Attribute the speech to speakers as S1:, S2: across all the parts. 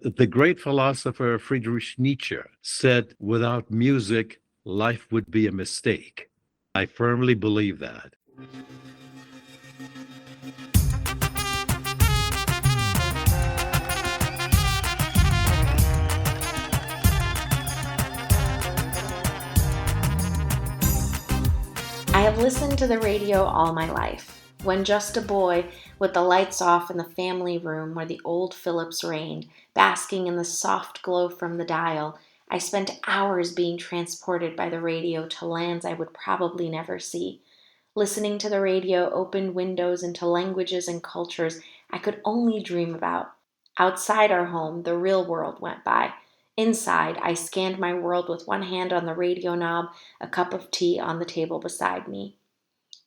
S1: The great philosopher Friedrich Nietzsche said, without music, life would be a mistake. I firmly believe that.
S2: I have listened to the radio all my life. When just a boy, with the lights off in the family room where the old Phillips reigned, basking in the soft glow from the dial, I spent hours being transported by the radio to lands I would probably never see. Listening to the radio opened windows into languages and cultures I could only dream about. Outside our home, the real world went by. Inside, I scanned my world with one hand on the radio knob, a cup of tea on the table beside me.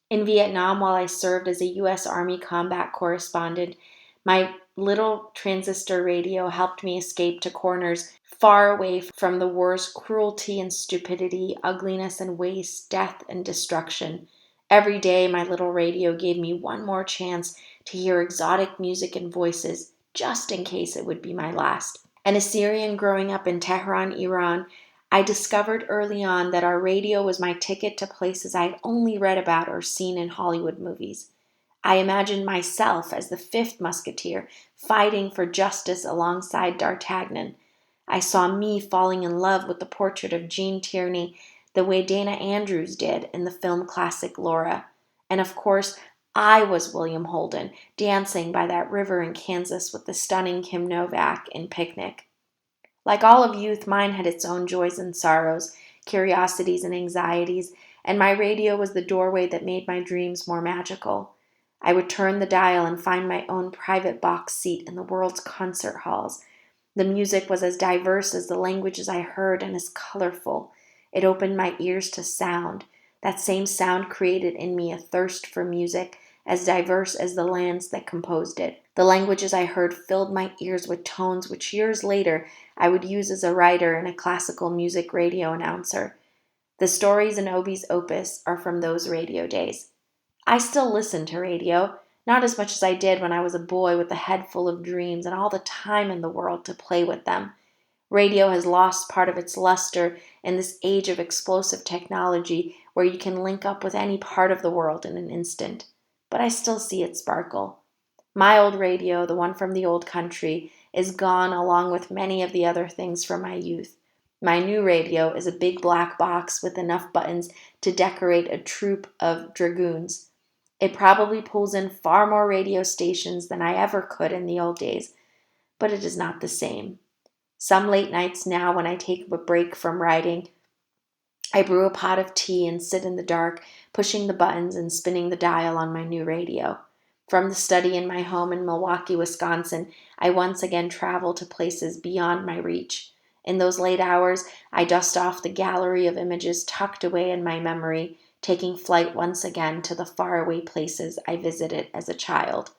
S2: In Vietnam, while I served as a U.S. Army combat correspondent, my little transistor radio helped me escape to corners far away from the war's cruelty and stupidity, ugliness and waste, death and destruction. Every day, my little radio gave me one more chance to hear exotic music and voices, just in case it would be my last. An Assyrian growing up in Tehran, Iran, I discovered early on that our radio was my ticket to places I had only read about or seen in Hollywood movies. I imagined myself as the fifth musketeer, fighting for justice alongside D'Artagnan. I saw me falling in love with the portrait of Jean Tierney the way Dana Andrews did in the film classic Laura. And of course, I was William Holden, dancing by that river in Kansas with the stunning Kim Novak in Picnic. Like all of youth, mine had its own joys and sorrows, curiosities and anxieties, and my radio was the doorway that made my dreams more magical. I would turn the dial and find my own private box seat in the world's concert halls. The music was as diverse as the languages I heard and as colorful. It opened my ears to sound. That same sound created in me a thirst for music, as diverse as the lands that composed it. The languages I heard filled my ears with tones which years later I would use as a writer and a classical music radio announcer. The stories in Obie's opus are from those radio days. I still listen to radio, not as much as I did when I was a boy with a head full of dreams and all the time in the world to play with them. Radio has lost part of its luster in this age of explosive technology where you can link up with any part of the world in an instant. But I still see it sparkle. My old radio, the one from the old country, is gone along with many of the other things from my youth. My new radio is a big black box with enough buttons to decorate a troop of dragoons. It probably pulls in far more radio stations than I ever could in the old days, but it is not the same. Some late nights now, when I take a break from writing, I brew a pot of tea and sit in the dark, pushing the buttons and spinning the dial on my new radio. From the study in my home in Milwaukee, Wisconsin, I once again travel to places beyond my reach. In those late hours, I dust off the gallery of images tucked away in my memory, taking flight once again to the faraway places I visited as a child.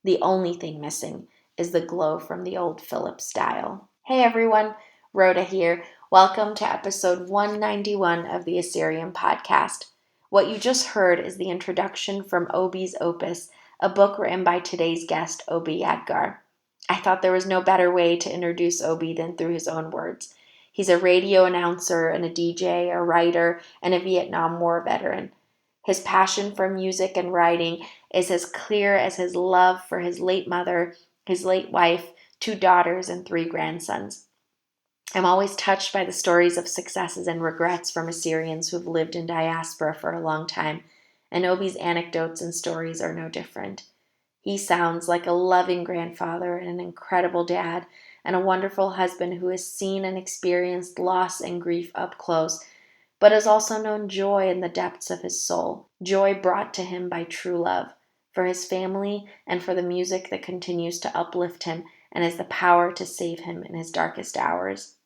S2: The only thing missing is the glow from the old Phillips dial. Hey everyone, Rhoda here. Welcome to episode 191 of the Assyrian podcast. What you just heard is the introduction from Obie's opus, a book written by today's guest, Obie Yadgar. I thought there was no better way to introduce Obie than through his own words. He's a radio announcer and a DJ, a writer, and a Vietnam War veteran. His passion for music and writing is as clear as his love for his late mother, his late wife, 2 daughters, and 3 grandsons. I'm always touched by the stories of successes and regrets from Assyrians who've lived in diaspora for a long time, and Obie's anecdotes and stories are no different. He sounds like a loving grandfather and an incredible dad, and a wonderful husband who has seen and experienced loss and grief up close, but has also known joy in the depths of his soul, joy brought to him by true love, for his family and for the music that continues to uplift him and has the power to save him in his darkest hours.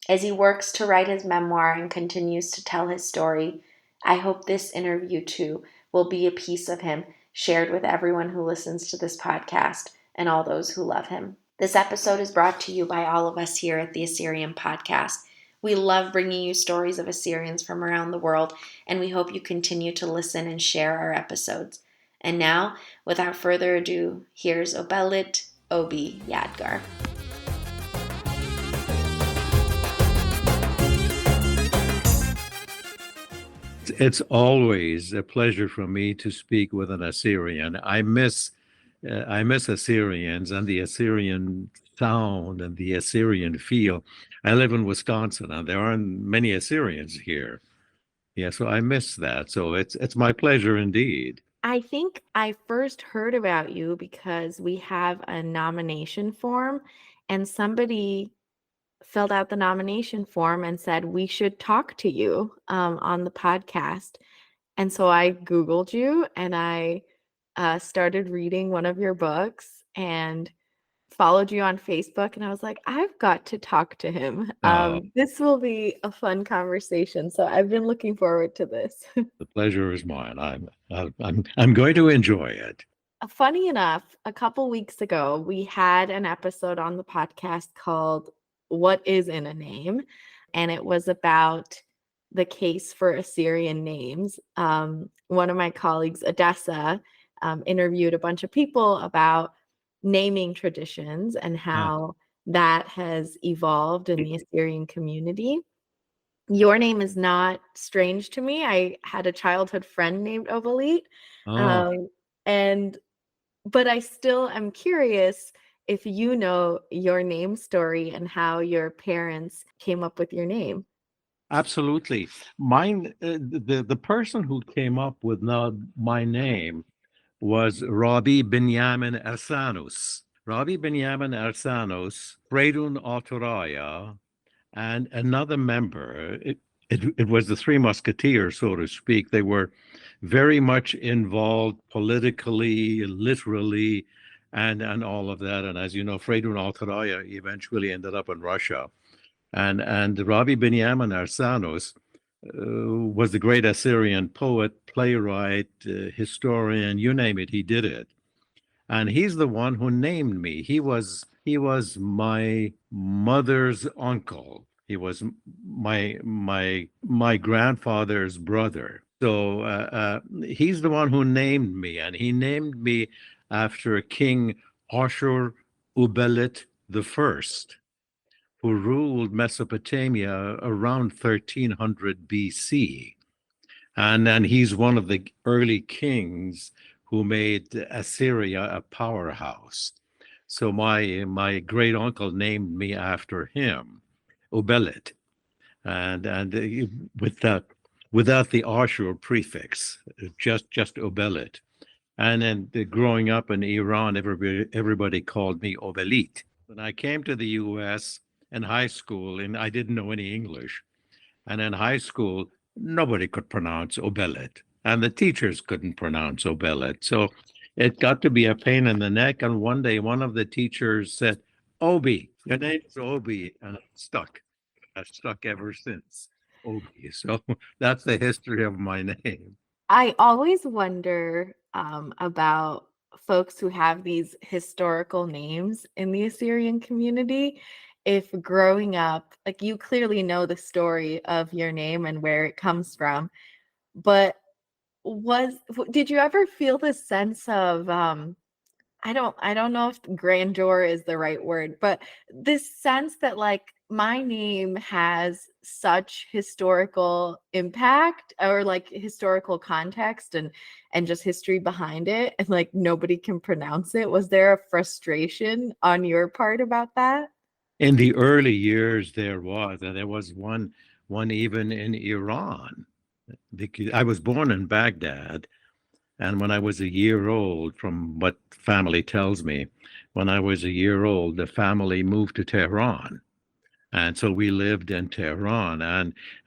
S2: As he works to write his memoir and continues to tell his story, I hope this interview too will be a piece of him shared with everyone who listens to this podcast and all those who love him. This episode is brought to you by all of us here at the Assyrian Podcast. We love bringing you stories of Assyrians from around the world, and we hope you continue to listen and share our episodes. And now, without further ado, here's Obelit, Obie Yadgar.
S1: It's always a pleasure for me to speak with an Assyrian. I miss Assyrians and the Assyrian sound and the Assyrian feel. I live in Wisconsin, and there aren't many Assyrians here. Yeah, so I miss that. So it's my pleasure indeed.
S2: I think I first heard about you because we have a nomination form, and somebody filled out the nomination form and said we should talk to you on the podcast. And so I Googled you and I started reading one of your books and followed you on Facebook. And I was like, I've got to talk to him.
S1: Uh,
S2: This will be a fun conversation. So I've been looking forward to this.
S1: the pleasure is mine. I'm going to enjoy it.
S2: Funny enough, a couple weeks ago, we had an episode on the podcast called What is in a Name? And it was about the case for Assyrian names. One of my colleagues, Odessa, interviewed a bunch of people about naming traditions and
S1: Uh,
S2: how that has evolved in the Assyrian community. Your name is not strange to me. I had a childhood friend named Obelit.
S1: oh,
S2: Um, and but I still am curious if you know your name story and how your parents came up with your name.
S1: absolutely. Mine, the person who came up with my name was Rabbi Binyamin Ersanus. Rabbi Binyamin Ersanus, Freidun Autoraya, and another member. It was the Three Musketeers, so to speak. They were very much involved politically, literally, and all of that. And as you know, Freidun Autoraya eventually ended up in Russia. And Rabbi Binyamin Arsanos was the great Assyrian poet, playwright, historian, you name it, he did it. And he's the one who named me. He was my mother's uncle. He was my grandfather's brother. So he's the one who named me, and he named me after King Ashur Ubelit the First, who ruled Mesopotamia around 1300 BC. And then he's one of the early kings who made Assyria a powerhouse. So my great uncle named me after him, Obelit, and without the Ashur prefix, just Obelit. And then growing up in Iran, everybody called me Obelit. When I came to the U.S. in high school, and I didn't know any English, and in high school, nobody could pronounce Obelit, and the teachers couldn't pronounce Obelit. So it got to be a pain in the neck. And one day, one of the teachers said, Obie, your name is Obie. And it stuck. I've stuck ever since. Obie. So that's the history of my name.
S2: I always wonder about folks who have these historical names in the Assyrian community. If growing up, like you clearly know the story of your name and where it comes from, but did you ever feel this sense of I don't know if grandeur is the right word, but this sense that like my name has such historical impact or like historical context and just history behind it and like nobody can pronounce it. Was there a frustration on your part about that?
S1: In the early years, there was, and there was one even in Iran. Because I was born in Baghdad, and when I was a year old, from what family tells me, when I was a year old, the family moved to Tehran. And so we lived in Tehran.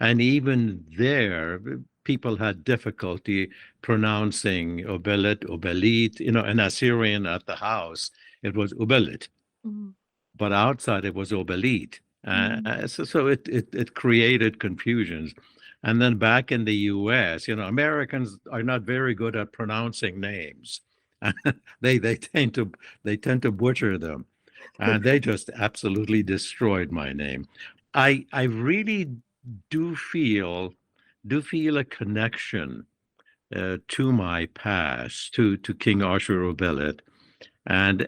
S1: And even there, people had difficulty pronouncing Obelit, Obelit, in Assyrian at the house, it was Obelit,
S2: Mhm.
S1: but outside it was Obelit.
S2: Mhm.
S1: So it created confusions. And then back in the US, Americans are not very good at pronouncing names. They tend to butcher them. And they just absolutely destroyed my name. I really do feel a connection to my past, to King Ashur-uballit, and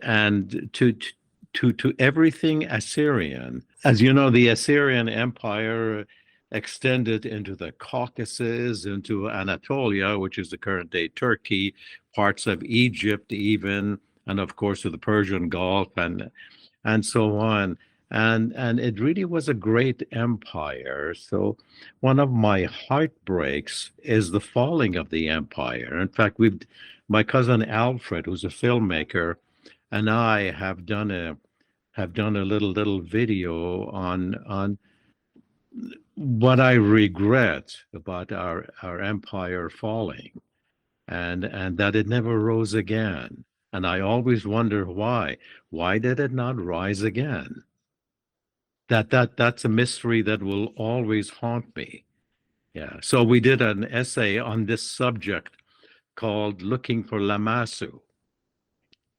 S1: to everything Assyrian. As you know, the Assyrian Empire extended into the Caucasus, into Anatolia, which is the current day Turkey, parts of Egypt, even, and of course to the Persian Gulf and so on. And it really was a great empire. So one of my heartbreaks is the falling of the empire. In fact, we've my cousin Alfred, who's a filmmaker, and I have done a little video on what I regret about our empire falling and that it never rose again. And I always wonder why. Why did it not rise again? That's a mystery that will always haunt me. Yeah. So we did an essay on this subject called Looking for Lamassu.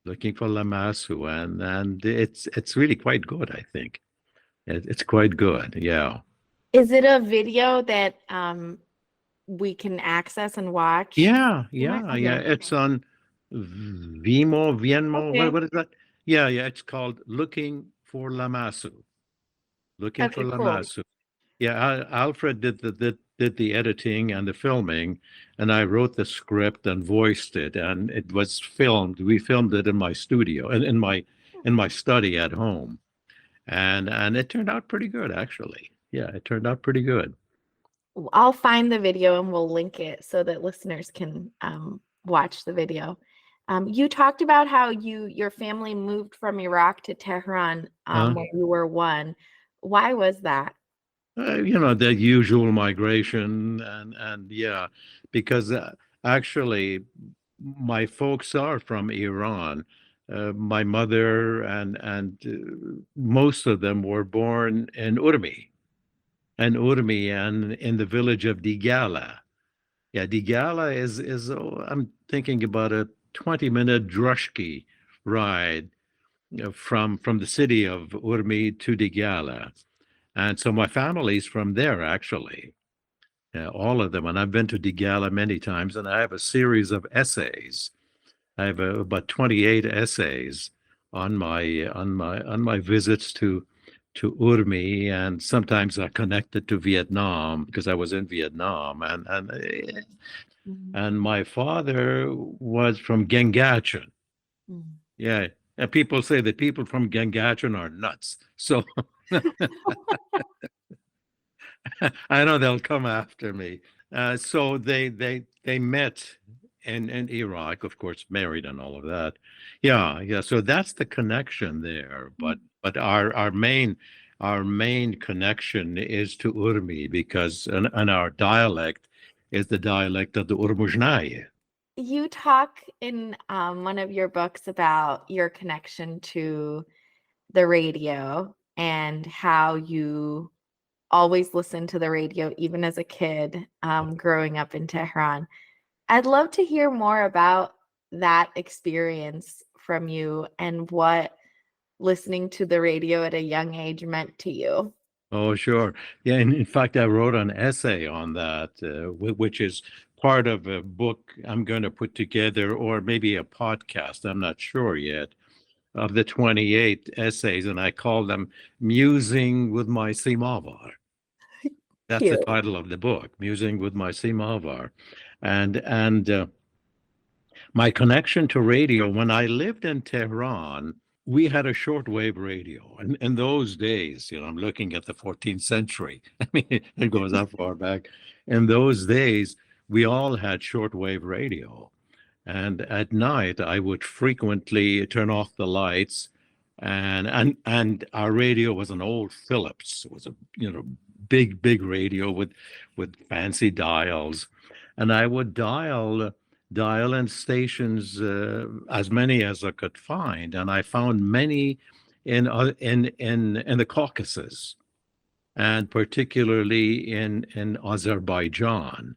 S1: Looking for Lamassu, and it's really quite good, I think. It's quite good. Yeah.
S3: Is it a video that we can access and watch?
S1: Yeah. It's on Venmo.
S3: Okay.
S1: What is that? Yeah. It's called Looking for Lamassu. Looking for
S3: Okay, cool.
S1: Lamassu. Yeah, Alfred did the editing and the filming, and I wrote the script and voiced it, and it was filmed. We filmed it in my studio and in my study at home, and it turned out pretty good, actually. Yeah, it turned out pretty good.
S3: I'll find the video and we'll link it so that listeners can watch the video. You talked about how your family moved from Iraq to Tehran when you were 1. Why was that?
S1: The usual migration and yeah, because actually my folks are from Iran. My mother and most of them were born in Urmi and in the village of Digala. Yeah, Digala is I'm thinking about a 20-minute drushki ride from the city of Urmi to Digala. And so my family's from there, actually, all of them. And I've been to Digala many times, and I have a series of essays. I have about 28 essays on my visits to Urmi, and sometimes I connected to Vietnam because I was in Vietnam, and my father was from Gengachan. Yeah, and people say that people from Gengachan are nuts. So. I know they'll come after me. So they met in Iraq, of course, married and all of that. Yeah. So that's the connection there. But our main connection is to Urmi because and our dialect is the dialect of the Urmuzhnaya.
S3: You talk in one of your books about your connection to the radio and how you always listened to the radio, even as a kid, growing up in Tehran. I'd love to hear more about that experience from you and what listening to the radio at a young age meant to you.
S1: Oh, sure. Yeah, and in fact, I wrote an essay on that, which is part of a book I'm going to put together, or maybe a podcast, I'm not sure yet, of the 28 essays, and I call them Musing with My Simavar. That's
S3: Cute.
S1: the title of the book, Musing with My Simavar. And my connection to radio, when I lived in Tehran, we had a shortwave radio. And in those days, I'm looking at the 14th century. I mean, it goes that far back. In those days, we all had shortwave radio. And at night, I would frequently turn off the lights, and our radio was an old Philips. It was a big radio with fancy dials, and I would dial in stations, as many as I could find, and I found many in the Caucasus, and particularly in Azerbaijan.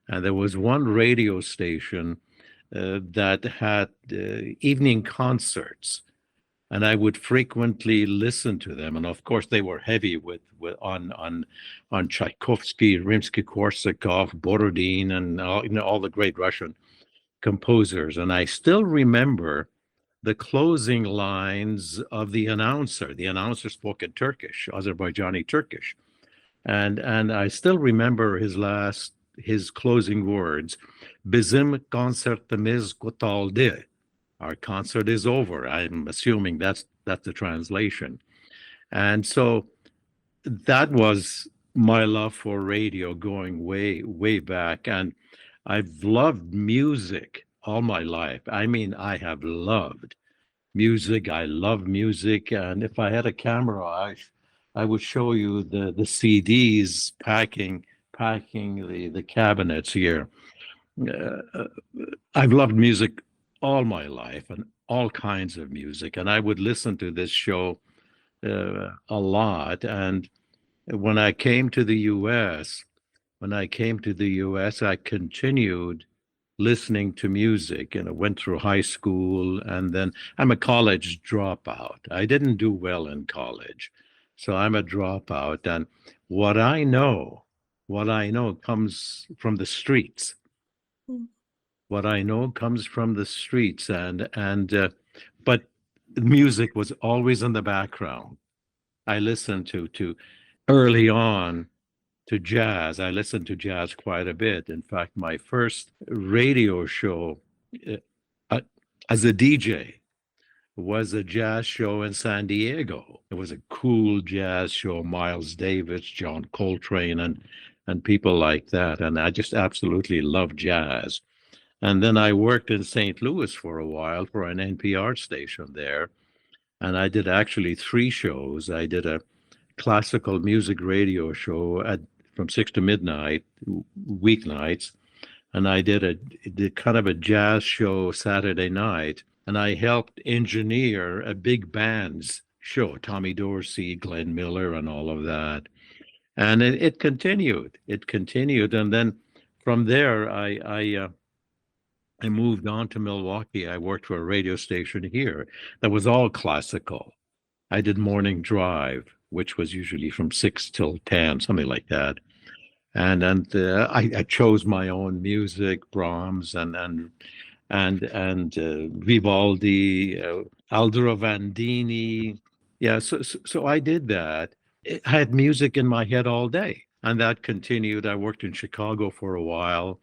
S1: And there was one radio station that had evening concerts, and I would frequently listen to them. And of course, they were heavy on Tchaikovsky, Rimsky-Korsakov, Borodin, and all the great Russian composers. And I still remember the closing lines of the announcer. The announcer spoke in Turkish, Azerbaijani Turkish. And I still remember his closing words, "Bizim konsertimiz kotaldı." Our concert is over. I'm assuming that's the translation. And so that was my love for radio going way, way back. And I've loved music all my life. I mean, I have loved music. I love music. And if I had a camera, I would show you the CDs packing the cabinets here. Uh, I've loved music all my life and all kinds of music. And I would listen to this show a lot. And when I came to the U.S., I continued listening to music, and I went through high school, and then I'm a college dropout. I didn't do well in college, so I'm a dropout. And what I know, what I know comes from the streets.
S3: Mm.
S1: What I know comes from the streets, and but music was always in the background. I listened to early on to jazz. I listened to jazz quite a bit. In fact, my first radio show uh, uh, as a DJ was a jazz show in San Diego. It was a cool jazz show, Miles Davis, John Coltrane, and people like that. And I just absolutely loved jazz. And then I worked in St. Louis for a while for an NPR station there. And I did actually three shows. I did a classical music radio show from 6 to midnight, weeknights. And I did kind of a jazz show Saturday night. And I helped engineer a big band's show, Tommy Dorsey, Glenn Miller, and all of that. And it continued. It continued. And then from there, I moved on to Milwaukee. I worked for a radio station here that was all classical. I did morning drive, which was usually from 6 till 10, something like that. And I chose my own music, Brahms and Vivaldi, Aldero Vandini. Yeah, so I did that. I had music in my head all day, and that continued. I worked in Chicago for a while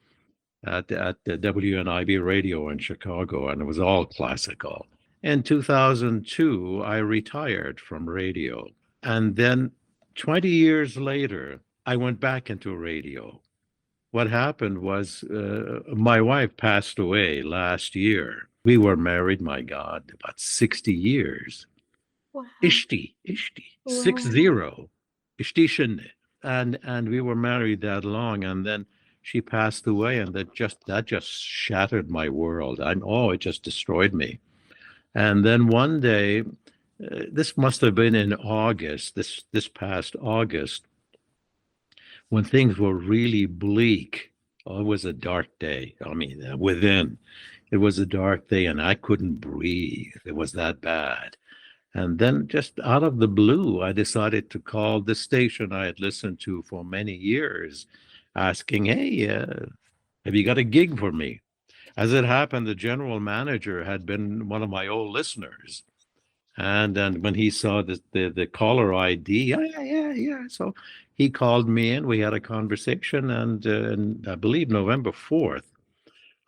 S1: at the WNIB radio in Chicago, and it was all classical. In 2002, I retired from radio. And then 20 years later, I went back into radio. What happened was my wife passed away last year. We were married, my God, about 60 years.
S3: Wow.
S1: Ishti,
S3: Wow.
S1: 60, Ishti Shinne. And we were married that long, and then she passed away, and that just shattered my world. It just destroyed me. And then one day, this must have been in August, this past August, when things were really bleak. Oh, it was a dark day. I mean, it was a dark day, and I couldn't breathe. It was that bad. And then just out of the blue, I decided to call the station I had listened to for many years, asking, "Hey, have you got a gig for me?" As it happened, the general manager had been one of my old listeners. And when he saw the caller ID, yeah. So he called me in. We had a conversation, and I believe November 4th,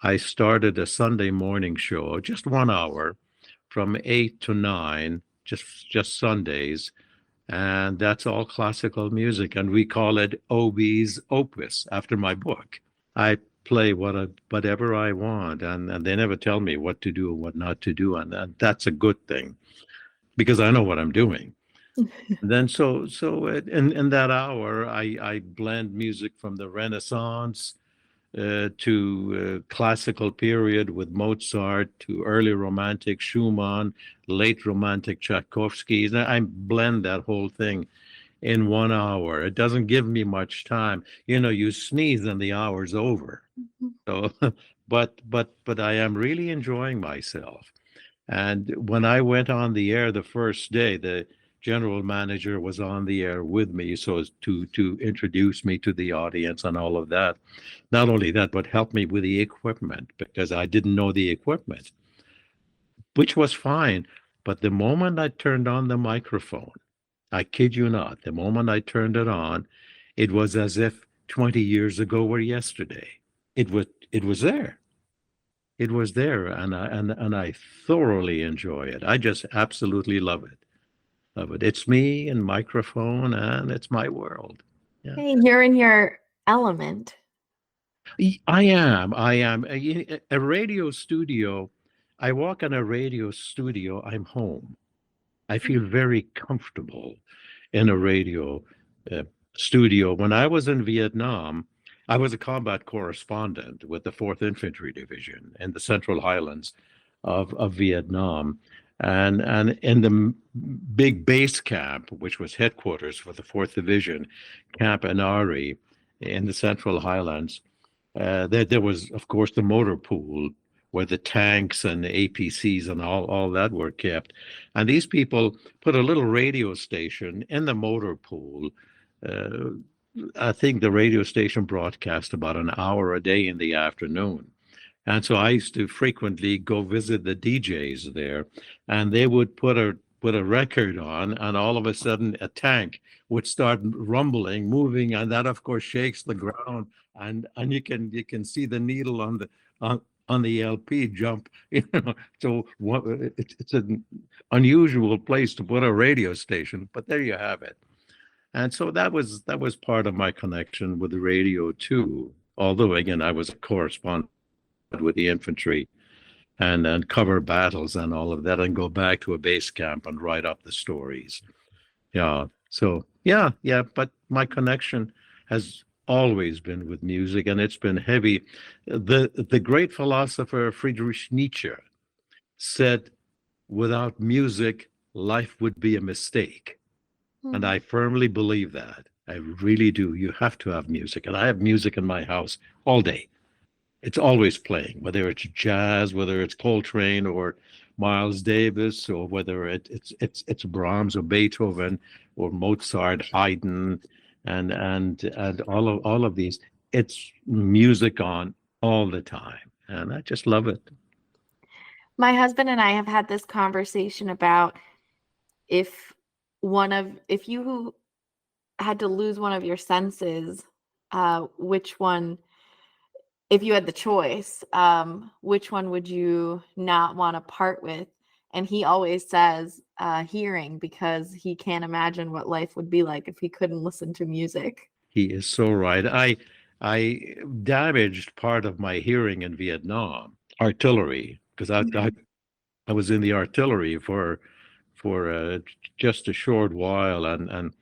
S1: I started a Sunday morning show, just 1 hour, from 8 to 9, just Sundays, and that's all classical music, and we call it Obie's Opus after my book. I play whatever I want, and they never tell me what to do or what not to do, and that's a good thing, because I know what I'm doing. Then so in that hour, I blend music from the Renaissance to classical period with Mozart, to early romantic Schumann, late romantic Tchaikovsky. I blend that whole thing in 1 hour. It doesn't give me much time. You sneeze and the hour's over. So, but I am really enjoying myself. And when I went on the air the first day, the general manager was on the air with me, so as to introduce me to the audience and all of that. Not only that, but help me with the equipment, because I didn't know the equipment, which was fine. But the moment I turned on the microphone, I kid you not, the moment I turned it on, It was as if 20 years ago were yesterday. It was there. It was there, and I thoroughly enjoy it. I just absolutely love it. Love it. It's me and microphone, and it's my world. Yeah.
S3: Hey, you're in your element.
S1: I am. I am. A radio studio. I walk in a radio studio, I'm home. I feel very comfortable in a radio uh, studio. When I was in Vietnam, I was a combat correspondent with the 4th Infantry Division in the Central Highlands of Vietnam. And in the big base camp, which was headquarters for the 4th Division, Camp Anari in the Central Highlands, there was, of course, the motor pool where the tanks and the APCs and all that were kept. And these people put a little radio station in the motor pool. Uh, I think the radio station broadcast about an hour a day in the afternoon. And so I used to frequently go visit the DJs there, and they would put a record on, and all of a sudden a tank would start rumbling, moving, and that of course shakes the ground, and you can see the needle on the LP jump. So it's an unusual place to put a radio station, but there you have it. And so that was part of my connection with the radio too. Although again, I was a correspondent with the infantry and cover battles and all of that and go back to a base camp and write up the stories. Yeah. So yeah. But my connection has always been with music, and it's been heavy. The great philosopher Friedrich Nietzsche said, without music, life would be a mistake. And I firmly believe that. I really do. You have to have music. And I have music in my house all day. It's always playing, whether it's jazz, whether it's Coltrane or Miles Davis, or whether it's Brahms or Beethoven or Mozart, Haydn, and all of these. It's music on all the time, and I just love it.
S3: My husband and I have had this conversation about if you had to lose one of your senses, which one, if you had the choice, which one would you not want to part with? And he always says hearing, because he can't imagine what life would be like if he couldn't listen to music.
S1: He is so right. I damaged part of my hearing in Vietnam, artillery, because I was in the artillery for just a short while, and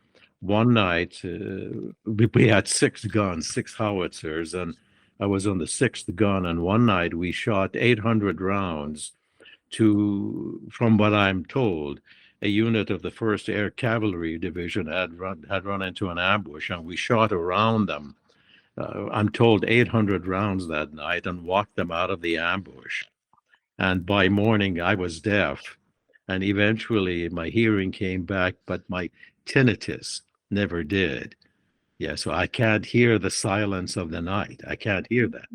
S1: one night we had 6 guns, 6 howitzers, and I was on the 6th gun, and one night we shot 800 rounds from what I'm told, a unit of the 1st Air Cavalry Division had run into an ambush, and we shot around them. I'm told 800 rounds that night, and walked them out of the ambush. And by morning, I was deaf, and eventually my hearing came back, but my tinnitus never did. Yeah, so I can't hear the silence of the night. I can't hear that.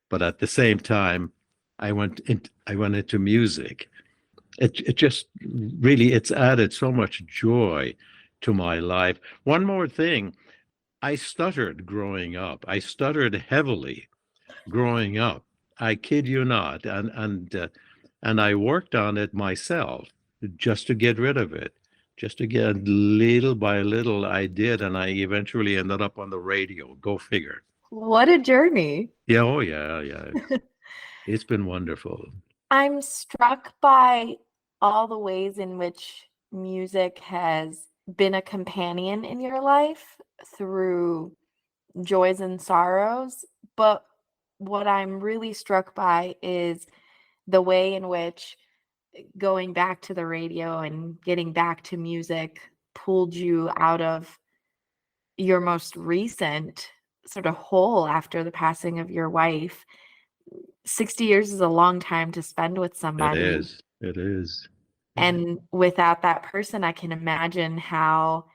S1: But at the same time, I went into music. It just really, it's added so much joy to my life. One more thing, I stuttered growing up. I stuttered heavily growing up. I kid you not, and I worked on it myself just to get rid of it. Just to get little by little, I did, and I eventually ended up on the radio. Go figure.
S3: What a journey.
S1: Yeah, oh yeah. It's been wonderful.
S3: I'm struck by all the ways in which music has been a companion in your life through joys and sorrows. But what I'm really struck by is the way in which going back to the radio and getting back to music pulled you out of your most recent sort of hole after the passing of your wife. 60 years is a long time to spend with somebody.
S1: It is.
S3: And without that person, I can imagine how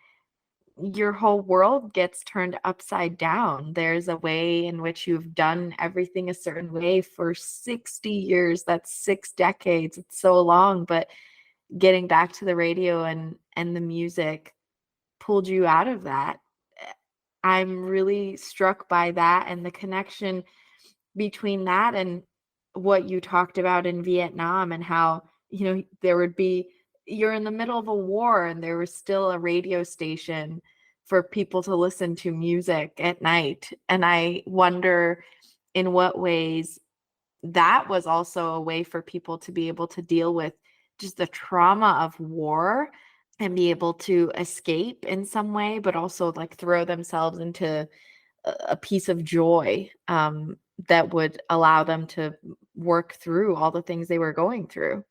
S3: your whole world gets turned upside down. There's a way in which you've done everything a certain way for 60 years. That's 6 decades. It's so long, but getting back to the radio and the music pulled you out of that. I'm really struck by that and the connection between that and what you talked about in Vietnam and how, there would be, you're in the middle of a war and there was still a radio station for people to listen to music at night. And I wonder in what ways that was also a way for people to be able to deal with just the trauma of war and be able to escape in some way, but also like throw themselves into a piece of joy that would allow them to work through all the things they were going through.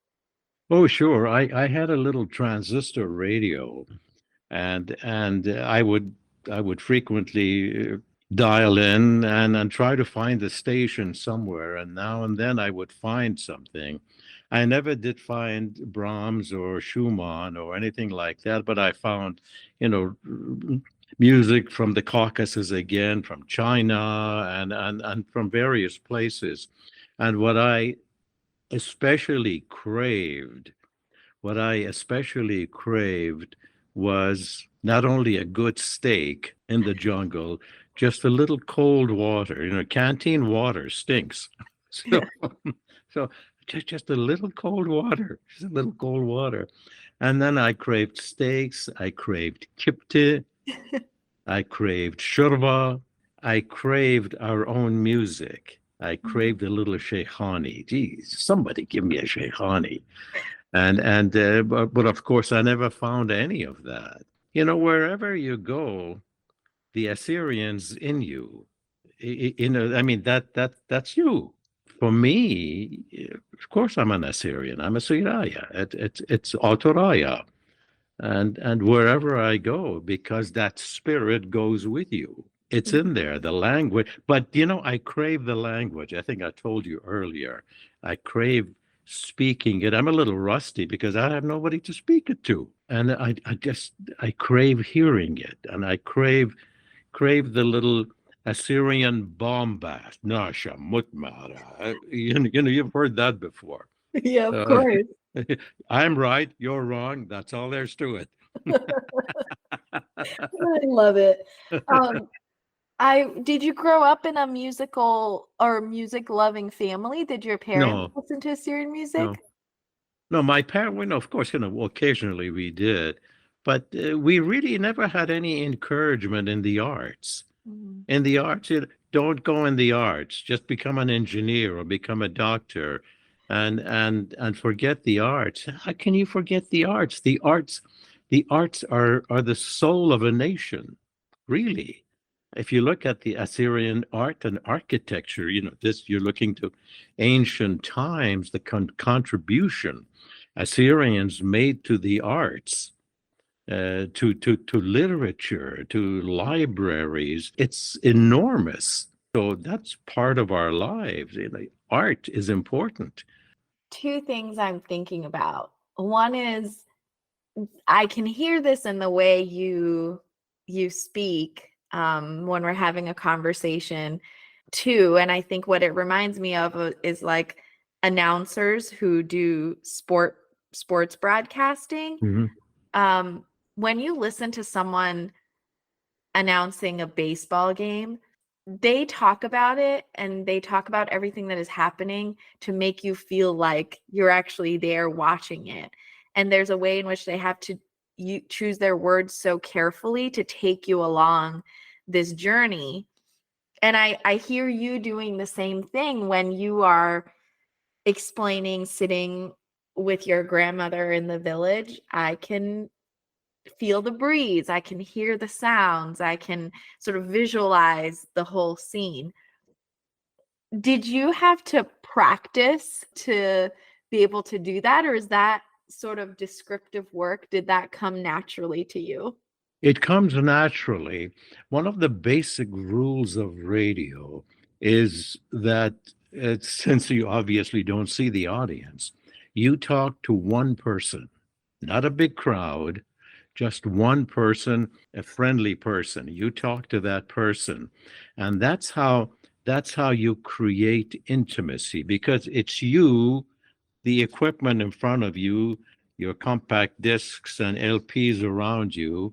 S1: Oh, sure. I had a little transistor radio, and I would frequently dial in and try to find the station somewhere. And now and then I would find something. I never did find Brahms or Schumann or anything like that, but I found, music from the Caucasus again, from China and from various places. And especially craved what I especially craved was not only a good steak in the jungle, just a little cold water. Canteen water stinks. So, so just a little cold water, just a little cold water. And then I craved steaks. I craved kipte. I craved shurva. I craved our own music. I craved a little sheikhani. Geez, somebody give me a sheikhani. But of course, I never found any of that. Wherever you go, the Assyrians in you. I mean that's you. For me, of course, I'm an Assyrian. I'm a Siraya. It's Autoraya, and wherever I go, because that spirit goes with you. It's in there, the language. But I crave the language. I think I told you earlier. I crave speaking it. I'm a little rusty because I have nobody to speak it to. And I crave hearing it. And I crave the little Assyrian bombast. Nasha mutmara. You've heard that before.
S3: Yeah, of course.
S1: I'm right, you're wrong. That's all there's to it.
S3: I love it. Did you grow up in a musical or music loving family? Did your parents
S1: No,
S3: listen to Assyrian music?
S1: no, no. My parents, well, no, of course, occasionally we did, but we really never had any encouragement in the arts.
S3: Mhm.
S1: In the arts, don't go in the arts. Just become an engineer or become a doctor, and forget the arts. How can you forget the arts? The arts are the soul of a nation, really. If you look at the Assyrian art and architecture, you're looking to ancient times, the contribution Assyrians made to the arts, to literature, to libraries. It's enormous. So that's part of our lives. Art is important.
S3: Two things I'm thinking about. One is I can hear this in the way you speak when we're having a conversation too. And I think what it reminds me of is like announcers who do sports broadcasting.
S1: Mhm.
S3: When you listen to someone announcing a baseball game, they talk about it and they talk about everything that is happening to make you feel like you're actually there watching it. And there's a way in which they have to choose their words so carefully to take you along this journey. And I hear you doing the same thing when you are explaining sitting with your grandmother in the village. I can feel the breeze, I can hear the sounds, I can sort of visualize the whole scene. Did you have to practice to be able to do that, or is that sort of descriptive work, did that come naturally to you?
S1: It comes naturally. One of the basic rules of radio is that since you obviously don't see the audience, you talk to one person, not a big crowd, just one person, a friendly person. You talk to that person. And that's how you create intimacy, because it's you, the equipment in front of you, your compact discs and LPs around you,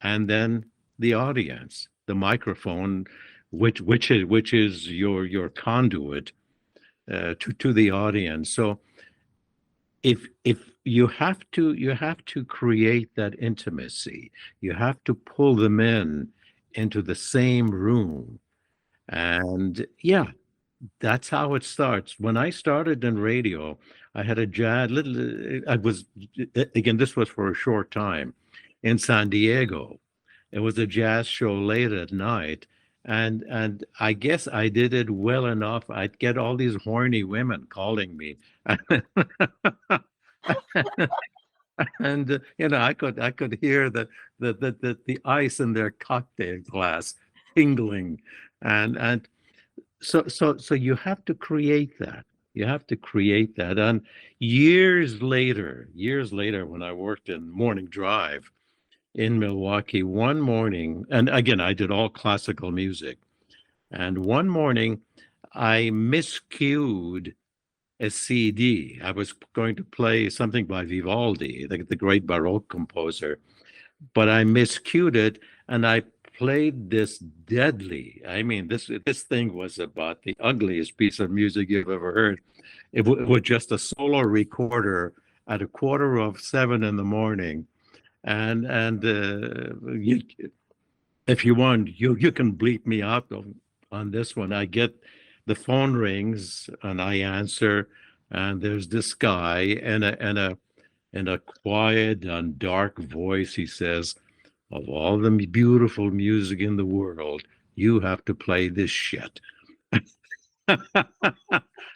S1: and then the audience. the microphone, which is your conduit to the audience. So if you have to create that intimacy, you have to pull them into the same room, and yeah, that's how it starts. When I started in radio, I had a jazz little. I was again. This was for a short time in San Diego. It was a jazz show late at night, and I guess I did it well enough. I'd get all these horny women calling me, and I could hear the ice in their cocktail glass tingling, and so you have to create that. You have to create that. And years later, when I worked in morning drive in Milwaukee, one morning, and again, I did all classical music. And one morning, I miscued a CD. I was going to play something by Vivaldi, the great Baroque composer, but I miscued it and I played this deadly. I mean, this thing was about the ugliest piece of music you've ever heard. It was just a solo recorder at a quarter of 7 in the morning, and if you want, you can bleep me out on this one. I get the phone rings and I answer, and there's this guy in a quiet and dark voice. He says, "Of all the beautiful music in the world, you have to play this shit."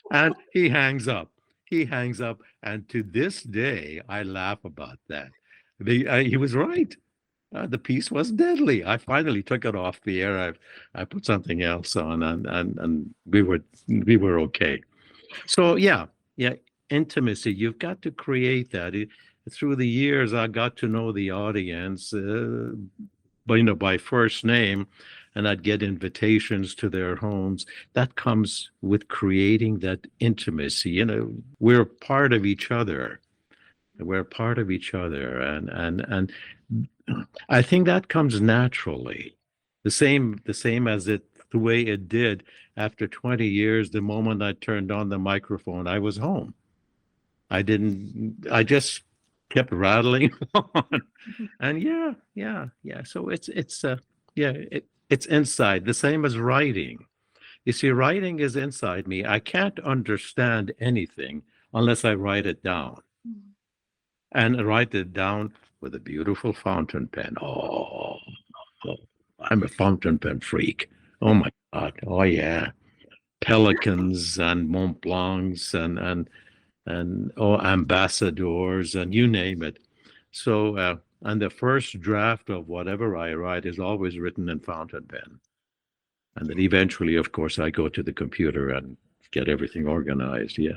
S1: And he hangs up. He hangs up, and to this day, I laugh about that. He was right. The piece was deadly. I finally took it off the air. I put something else on, and we were okay. So yeah, intimacy. You've got to create that. Through the years, I got to know the audience, but by first name, and I'd get invitations to their homes. That comes with creating that intimacy. We're part of each other. We're part of each other, and I think that comes naturally, the same as the way it did after 20 years. The moment I turned on the microphone, I was home. I just kept rattling on, and yeah. So it's inside, the same as writing. You see, writing is inside me. I can't understand anything unless I write it down, and write it down with a beautiful fountain pen. Oh, I'm a fountain pen freak. Oh my God. Oh yeah. Pelicans and Mont Blancs and ambassadors and you name it. So and the first draft of whatever I write is always written in fountain pen. And then eventually, of course, I go to the computer and get everything organized. Yeah.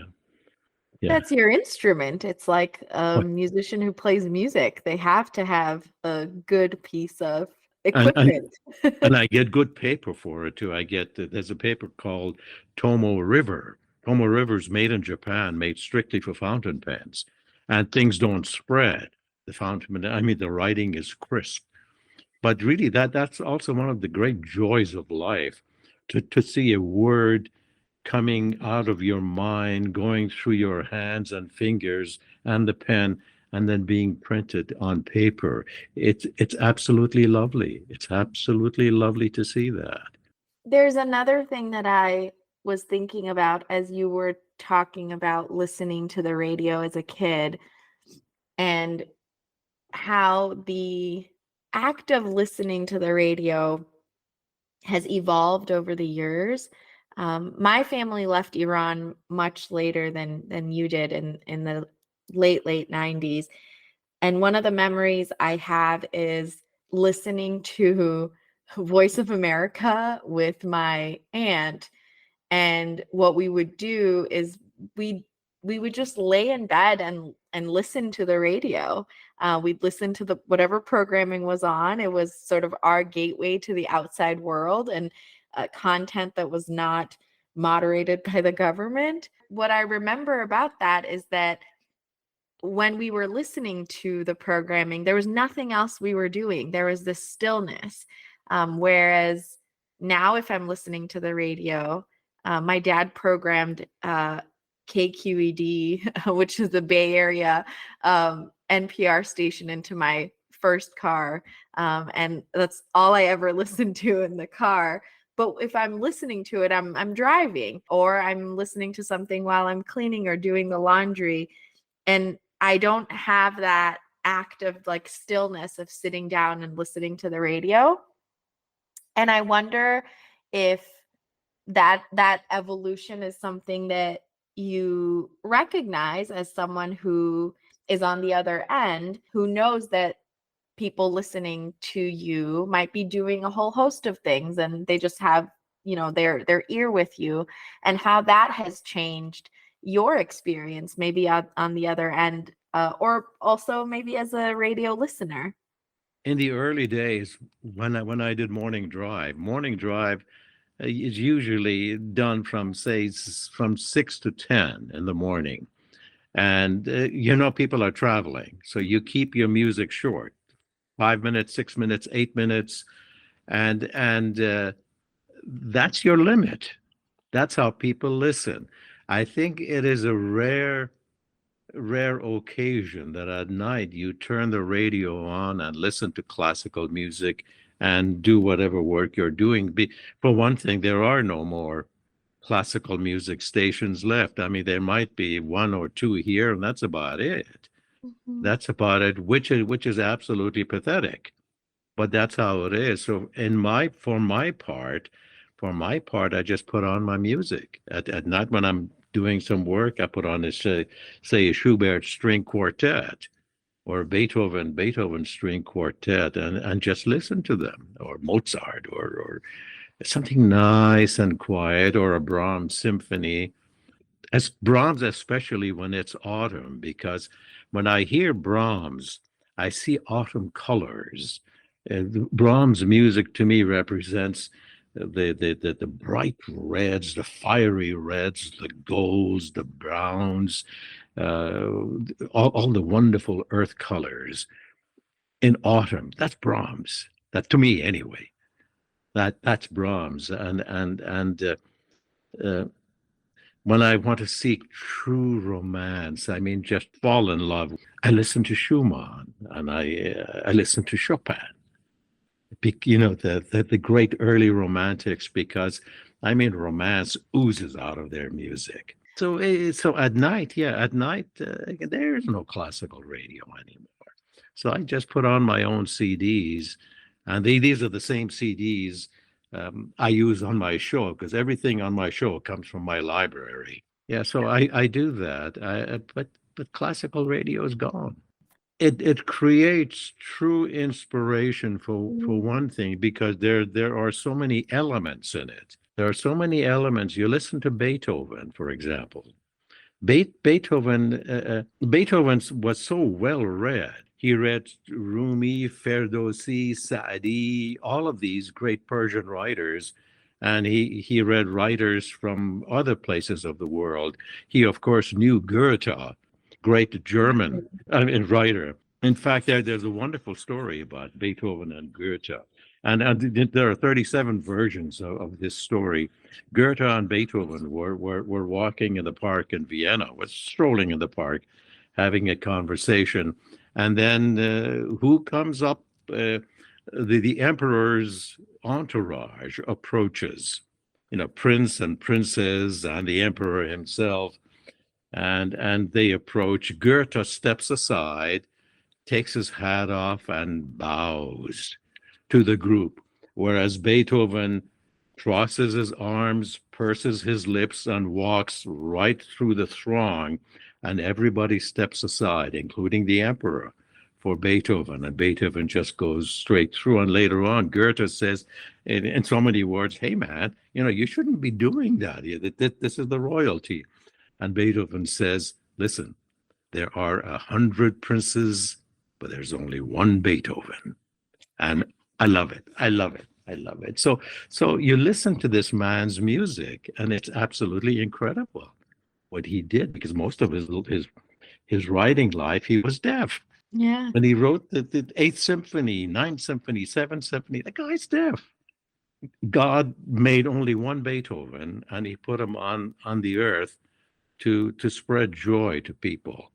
S1: Yeah.
S3: That's your instrument. It's like a musician who plays music. They have to have a good piece of
S1: And, and
S3: equipment.
S1: and I get good paper for it too. There's a paper called Tomo River. Tomo River's made in Japan, made strictly for fountain pens, and things don't spread. The fountain pen, I mean, the writing is crisp. But really, that's also one of the great joys of life, to see a word coming out of your mind, going through your hands and fingers and the pen, and then being printed on paper. It's absolutely lovely. It's absolutely lovely to see that.
S3: There's another thing that I was thinking about as you were talking about listening to the radio as a kid, and how the act of listening to the radio has evolved over the years. My family left Iran much later than you did in the late 90s. And one of the memories I have is listening to Voice of America with my aunt. And what we would do is we would just lay in bed and listen to the radio. We'd listen to whatever programming was on. It was sort of our gateway to the outside world, and content that was not moderated by the government. What I remember about that is that when we were listening to the programming, there was nothing else we were doing. There was this stillness. Whereas now, if I'm listening to the radio, my dad programmed KQED, which is the Bay Area NPR station, into my first car. And that's all I ever listened to in the car. But if I'm listening to it, I'm driving, or I'm listening to something while I'm cleaning or doing the laundry. And I don't have that act of like stillness of sitting down and listening to the radio. And I wonder if that evolution is something that you recognize as someone who is on the other end, who knows that people listening to you might be doing a whole host of things, and they just have, their ear with you, and how that has changed your experience, maybe on the other end, or also maybe as a radio listener.
S1: In the early days, when I did morning drive is usually done from, say, from 6 to 10 in the morning. And, people are traveling. So you keep your music short, 5 minutes, 6 minutes, 8 minutes. And that's your limit. That's how people listen. I think it is a rare occasion that at night you turn the radio on and listen to classical music and do whatever work you're doing. For one thing, there are no more classical music stations left. I mean, there might be one or two here, and that's about it.
S3: Mm-hmm.
S1: That's about it, which is absolutely pathetic. But that's how it is. So for my part, I just put on my music at night when I'm doing some work. I put on say a Schubert string quartet or Beethoven string quartet, and just listen to them, or Mozart, or something nice and quiet, or a Brahms symphony. As Brahms, especially when it's autumn, because when I hear Brahms, I see autumn colors. Brahms music to me represents the bright reds, the fiery reds, the golds, the browns, all the wonderful earth colors in autumn. That's Brahms. That, to me anyway. That's Brahms. And when I want to seek true romance, I mean, just fall in love, I listen to Schumann, and I listen to Chopin. The great early romantics, because I mean, romance oozes out of their music. So at night, there is no classical radio anymore. So I just put on my own CDs, and these are the same CDs I use on my show, because everything on my show comes from my library. Yeah, so I do that. But classical radio is gone. It creates true inspiration for one thing, because there are so many elements in it. There are so many elements. You listen to Beethoven, for example. Beethoven was so well read. He read Rumi, Ferdowsi, Saadi, all of these great Persian writers, and he read writers from other places of the world. He, of course, knew Goethe, great German writer. In fact, there's a wonderful story about Beethoven and Goethe. And there are 37 versions of this story. Goethe and Beethoven were walking in the park in Vienna, was strolling in the park, having a conversation. And then who comes up? The emperor's entourage approaches, prince and princess and the emperor himself. And they approach. Goethe steps aside, takes his hat off, and bows to the group, whereas Beethoven crosses his arms, purses his lips, and walks right through the throng, and everybody steps aside, including the emperor, for Beethoven, and Beethoven just goes straight through. And later on, Goethe says, in so many words, "Hey man, you shouldn't be doing that. This is the royalty." And Beethoven says, "Listen, there are 100 princes, but there's only one Beethoven." And I love it. I love it. I love it. So you listen to this man's music, and it's absolutely incredible what he did, because most of his writing life, he was deaf.
S3: Yeah.
S1: And he wrote the Eighth Symphony, Ninth Symphony, Seventh Symphony. The guy's deaf. God made only one Beethoven, and he put him on the earth to spread joy to people.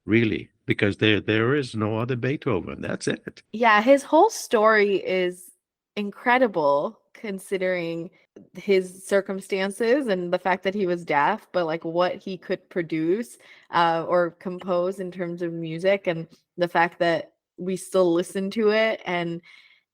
S1: Really, because there is no other Beethoven. That's it.
S3: Yeah, his whole story is incredible considering his circumstances and the fact that he was deaf, but like what he could produce or compose in terms of music, and the fact that we still listen to it, and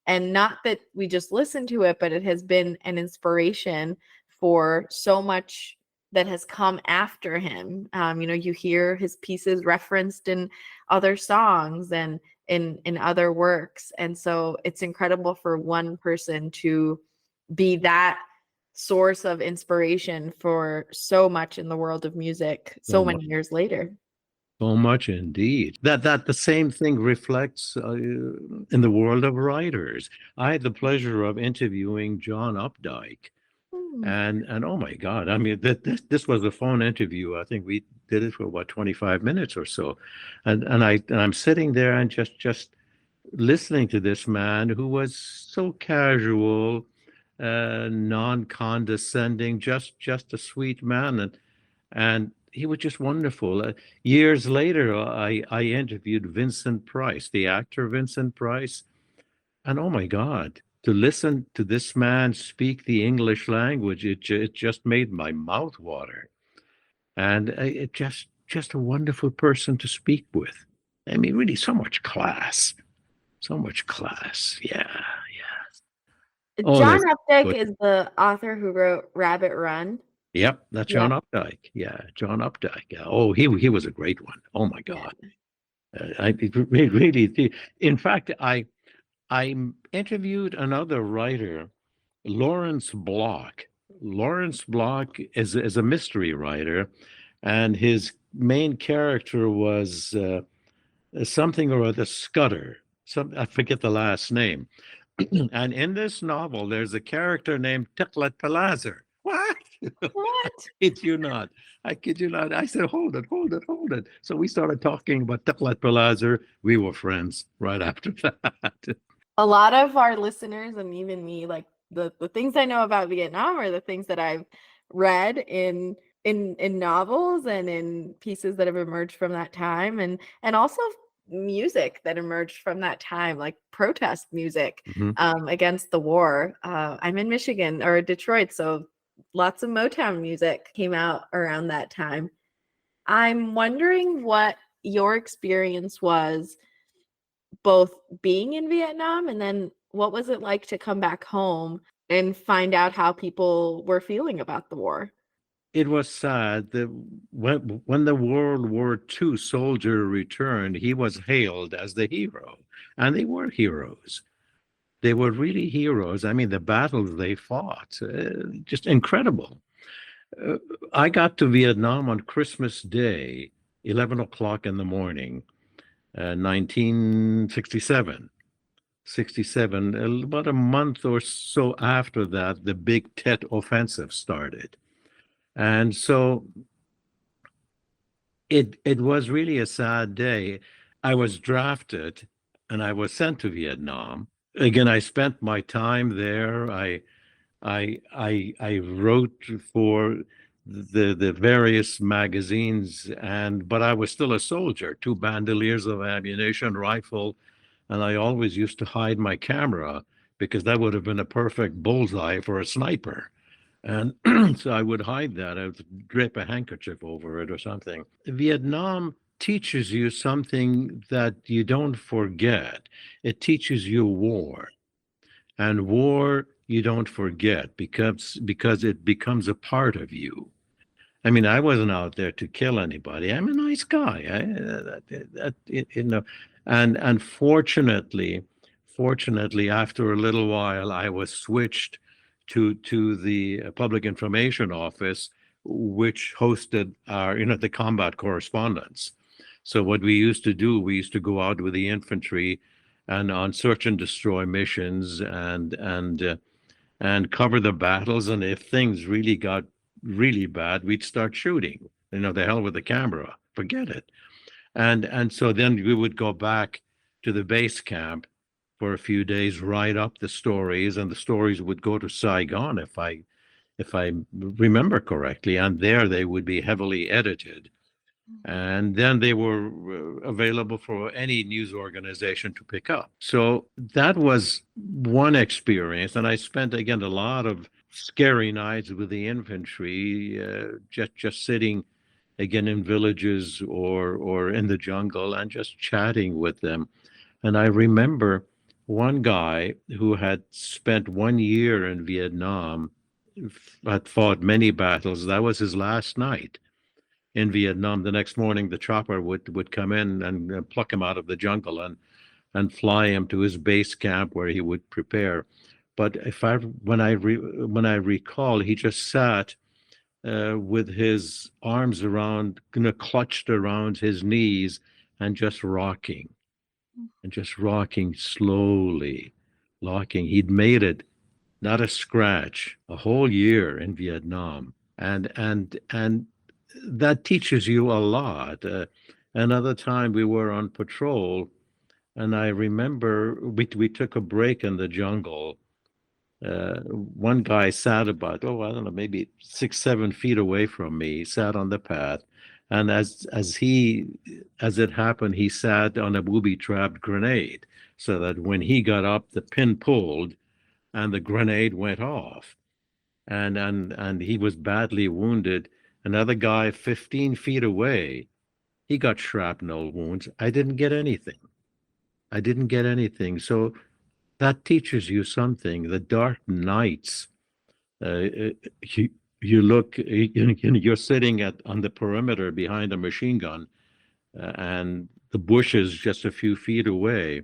S3: not that we just listen to it, but it has been an inspiration for so much that has come after him. You hear his pieces referenced in other songs and in other works, and so it's incredible for one person to be that source of inspiration for so much in the world of music so
S1: So
S3: many years later.
S1: So much indeed. That the same thing reflects in the world of writers. I had the pleasure of interviewing John Updike,
S3: Hmm.
S1: and oh my God, I mean this was a phone interview. I think we did it for what 25 minutes or so, and I'm sitting there and just listening to this man who was so casual, non-condescending, just a sweet man, and he was just wonderful. Years later, I interviewed Vincent Price, the actor Vincent Price, and oh my God, to listen to this man speak the English language, it just made my mouth water, and it just a wonderful person to speak with. I mean, really, so much class, so much class. Yeah, yeah. Oh,
S3: John
S1: there's
S3: Updike
S1: good.
S3: is the author who wrote Rabbit Run.
S1: Yep, that's
S3: Yeah.
S1: John Updike. Yeah, John Updike. Yeah. Oh, he was a great one. Oh my
S3: Yeah.
S1: God. Really. In fact, I interviewed another writer, Lawrence Block. Lawrence Block is a mystery writer, and his main character was something or other Scudder. I forget the last name. And in this novel, there's a character named Tiklat Palazer. What?
S3: What?
S1: Kid you not. I kid you not. I said, hold it, hold it, hold it. So we started talking about Tiklat Palazer. We were friends right after that.
S3: A lot of our listeners and even me, like the things I know about Vietnam are the things that I've read in novels and in pieces that have emerged from that time, and also music that emerged from that time, like protest music
S1: Mhm.
S3: against the war. I'm in Michigan or Detroit, so lots of Motown music came out around that time. I'm wondering what your experience was both being in Vietnam, and then what was it like to come back home and find out how people were feeling about the war?
S1: It was sad that when the World War II soldier returned, he was hailed as the hero. And they were heroes. They were really heroes. I mean, the battles they fought, just incredible. Uh, I got to Vietnam on Christmas Day, 11 o'clock in the morning, 1967. 67, about a month or so after that, the big Tet offensive started. And so it was really a sad day. I was drafted and I was sent to Vietnam. Again, I spent my time there. I wrote for the various magazines, and but I was still a soldier, two bandoliers of ammunition, rifle, and I always used to hide my camera because that would have been a perfect bullseye for a sniper. And so I would hide that. I would drape a handkerchief over it or something. Vietnam teaches you something that you don't forget. It teaches you war. And war you don't forget because it becomes a part of you. I mean, I wasn't out there to kill anybody. I'm a nice guy. And fortunately, after a little while, I was switched to the public information office, which hosted our, the combat correspondence. So what we used to do, we used to go out with the infantry and on search and destroy missions and cover the battles. And if things really got really bad, we'd start shooting. The hell with the camera, forget it. And so then we would go back to the base camp for a few days, write up the stories, and the stories would go to Saigon if I remember correctly, and there they would be heavily edited. And then they were available for any news organization to pick up. So that was one experience. And I spent, again, a lot of scary nights with the infantry, just sitting again in villages or in the jungle and just chatting with them. And I remember one guy who had spent 1 year in Vietnam, had fought many battles. That was his last night in Vietnam. The next morning, the chopper would come in and pluck him out of the jungle and fly him to his base camp where he would prepare. But when I recall, he just sat with his arms around, clutched around his knees, and just rocking slowly, rocking. He'd made it, not a scratch, a whole year in Vietnam, and that teaches you a lot. Another time we were on patrol, and I remember we took a break in the jungle. One guy sat about, I don't know, maybe 6, 7 feet away from me. He sat on the path, and as it happened, he sat on a booby-trapped grenade, so that when he got up, the pin pulled, and the grenade went off, and he was badly wounded. Another guy 15 feet away, he got shrapnel wounds. I didn't get anything. So that teaches you something. The dark nights, you look, you're sitting on the perimeter behind a machine gun, and the bushes just a few feet away,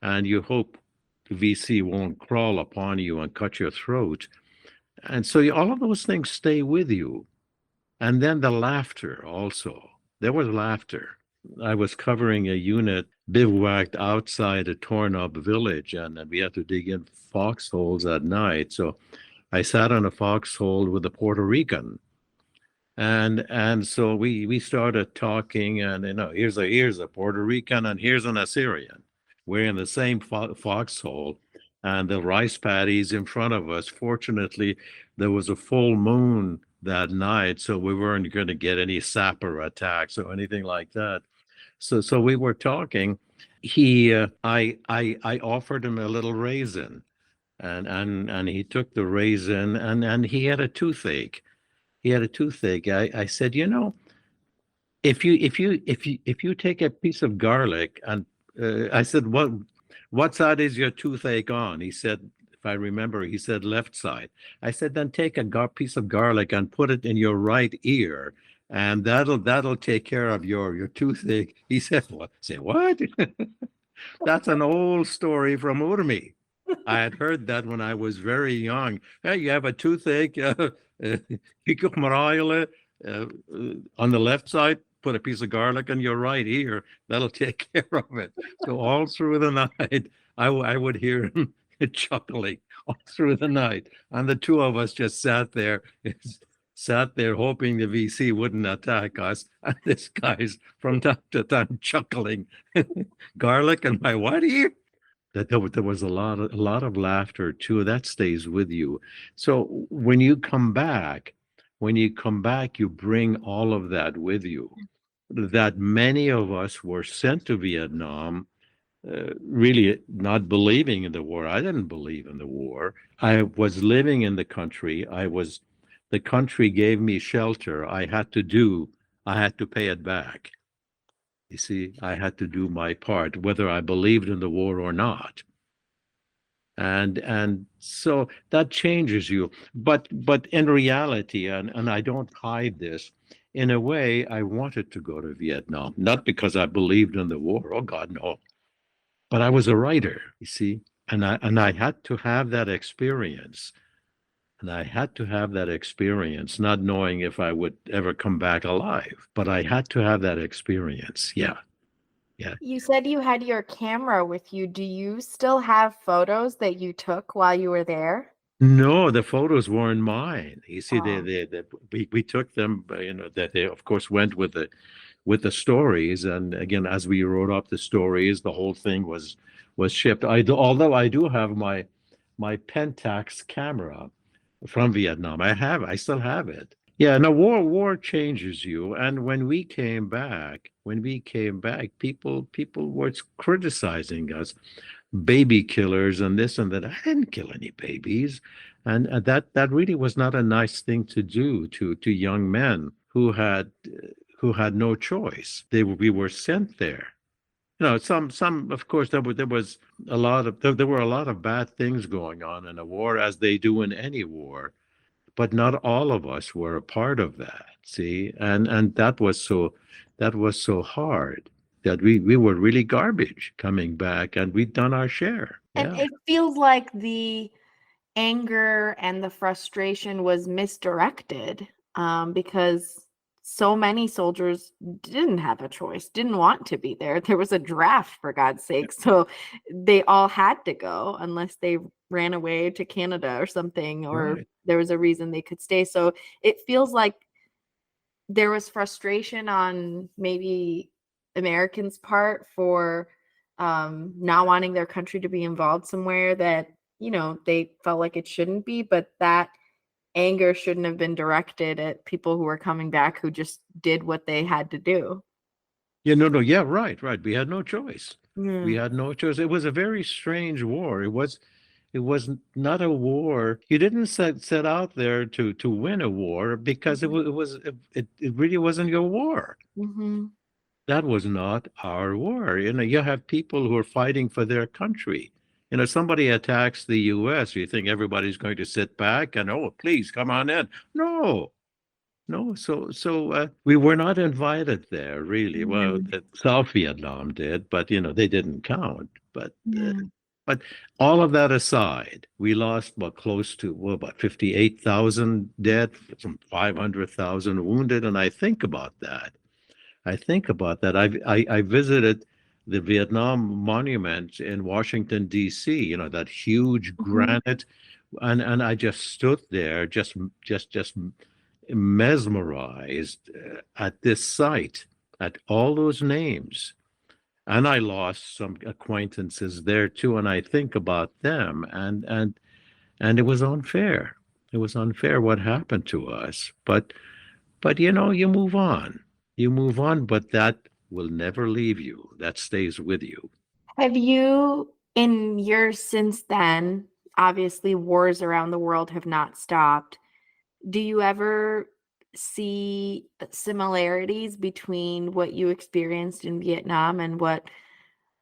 S1: and you hope the VC won't crawl upon you and cut your throat. And so all of those things stay with you. And then the laughter also. There was laughter. I was covering a unit bivouacked outside a torn-up village, and we had to dig in foxholes at night. So I sat on a foxhole with a Puerto Rican, and so we started talking, and here's a Puerto Rican and here's an Assyrian. We're in the same foxhole, and the rice paddies in front of us. Fortunately, there was a full moon that night, so we weren't going to get any sapper attacks or anything like that. So we were talking. I offered him a little raisin, and he took the raisin, and he had a toothache. I said, if you take a piece of garlic, and I said, what side is your toothache on? He said, if I remember, he said left side. I said, then take a piece of garlic and put it in your right ear, and that'll take care of your toothache. He said, what? Say what? That's an old story from Urmi. I had heard that when I was very young. Hey, you have a toothache, on the left side, put a piece of garlic in your right ear. That'll take care of it. So all through the night, I would hear him chuckling all through the night. And the two of us just sat there hoping the VC wouldn't attack us. And this guy's from time to time chuckling. Garlic in my what ear? That there was a lot of laughter too. That stays with you. So when you come back, you bring all of that with you. That many of us were sent to Vietnam, really not believing in the war. I didn't believe in the war. I was living in the country. The country gave me shelter. I had to pay it back. You see, I had to do my part, whether I believed in the war or not. And so that changes you. But in reality, and I don't hide this, in a way, I wanted to go to Vietnam, not because I believed in the war. Oh God, no. But I was a writer, you see, and I had to have that experience. And I had to have that experience, not knowing if I would ever come back alive, but I had to have that experience. Yeah.
S3: You said you had your camera with you. Do you still have photos that you took while you were there?
S1: No, the photos weren't mine. You see, we took them, that they of course went with with the stories. And again, as we wrote up the stories, the whole thing was shipped. Although I do have my Pentax camera from Vietnam. I still have it. Yeah, no, war changes you. And when we came back, people were criticizing us, baby killers and this and that. I didn't kill any babies, and that really was not a nice thing to do to young men who had no choice. We were sent there. Some of course there was a lot of there were a lot of bad things going on in a war, as they do in any war, but not all of us were a part of that. See, and that was so hard that we were really garbage coming back, and we'd done our share.
S3: And
S1: Yeah.
S3: it feels like the anger and the frustration was misdirected, because so many soldiers didn't have a choice, didn't want to be there. There was a draft, for God's sake. So they all had to go unless they ran away to Canada or something, or
S1: Right.
S3: there was a reason they could stay. So it feels like there was frustration on maybe Americans' part for not wanting their country to be involved somewhere that, they felt like it shouldn't be, but that anger shouldn't have been directed at people who were coming back who just did what they had to do.
S1: Yeah, no, yeah, right. We had no choice. We
S3: Mm.
S1: had no choice. It was a very strange war. It was not a war. You didn't set out there to win a war, because it really wasn't your war.
S3: Mm-hmm.
S1: That was not our war. You have people who are fighting for their country. Somebody attacks the US, you think everybody's going to sit back and, oh, please come on in. No, no. So we were not invited there, really. Well,
S3: Mm-hmm.
S1: South Vietnam did, but they didn't count.
S3: Yeah.
S1: But all of that aside, we lost close to about 58,000 dead, some 500,000 wounded, and I think about that. I visited the Vietnam Monument in Washington, D.C., that huge
S3: Mm-hmm.
S1: granite. And I just stood there, just mesmerized at this site, at all those names. And I lost some acquaintances there too. And I think about them, and it was unfair. It was unfair what happened to us. But you move on. You move on, but that will never leave you. That stays with you.
S3: Have you, in years since then, obviously wars around the world have not stopped. Do you ever see similarities between what you experienced in Vietnam and what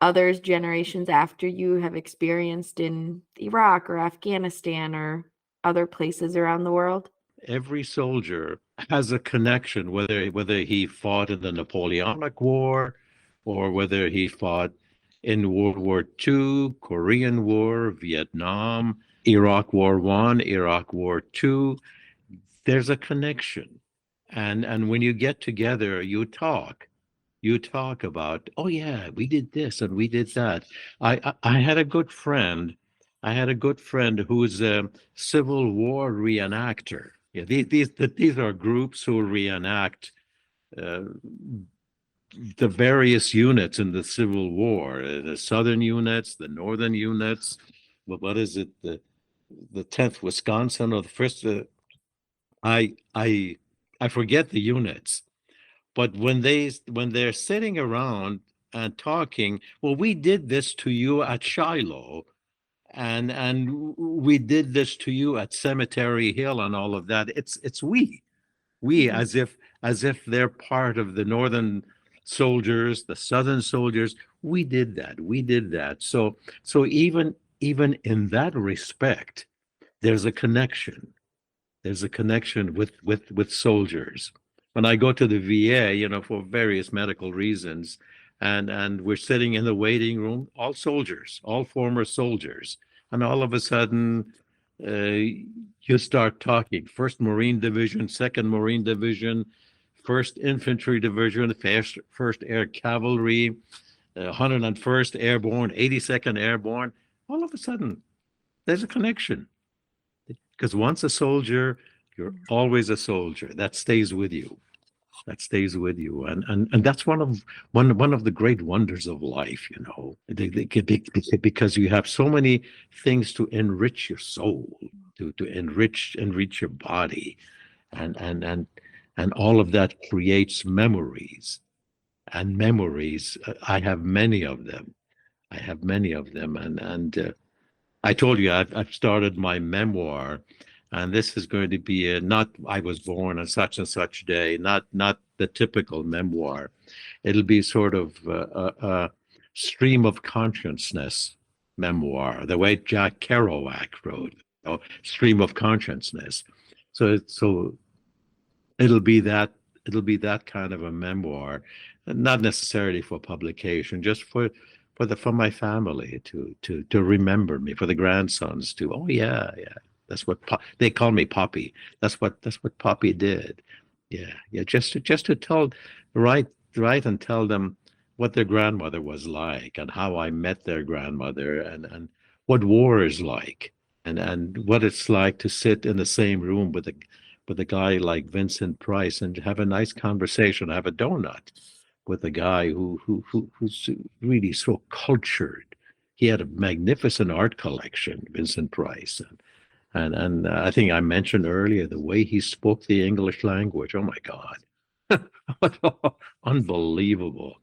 S3: others generations after you have experienced in Iraq or Afghanistan or other places around the world?
S1: Every soldier has a connection, whether he fought in the Napoleonic War, or whether he fought in World War II, Korean War, Vietnam, Iraq War One, Iraq War Two. There's a connection. And when you get together, you talk about, oh yeah, we did this and we did that. I had a good friend. I had a good friend who's a Civil War reenactor. Yeah, these are groups who reenact uh, the various units in the Civil War, the Southern units, the Northern units. What is it? The 10th Wisconsin, or the first. I I I forget the units. But when they're sitting around and talking, well, we did this to you at Shiloh, and we did this to you at Cemetery Hill, and all of that. It's we,
S3: Mhm.
S1: as if they're part of the northern soldiers, the southern soldiers. We did that. So even in that respect, there's a connection. There's a connection with soldiers. When I go to the VA, for various medical reasons, and we're sitting in the waiting room, all soldiers, all former soldiers, and all of a sudden, you start talking. First Marine Division, Second Marine Division, First Infantry Division, First Air Cavalry, 101st Airborne, 82nd Airborne. All of a sudden, there's a connection. Because once a soldier, you're always a soldier. That stays with you. that stays with you, and that's one of the great wonders of life, because you have so many things to enrich your soul, to enrich your body, and all of that creates memories, and memories. I have many of them. I have many of them, and I told you I've started my memoir, and this is going to be not I was born on such and such day, not the typical memoir. It'll be sort of a stream of consciousness memoir, the way Jack Kerouac wrote, stream of consciousness. So it'll be that kind of a memoir, not necessarily for publication, just for my family to remember me, for the grandsons to, oh yeah, that's what they call me Poppy. That's what Poppy did. Yeah, just to tell, write and tell them what their grandmother was like, and how I met their grandmother, and what war is like, and what it's like to sit in the same room with a guy like Vincent Price and have a nice conversation, have a donut with a guy who's really so cultured. He had a magnificent art collection, Vincent Price, and I think I mentioned earlier the way he spoke the English language. Oh my God, unbelievable,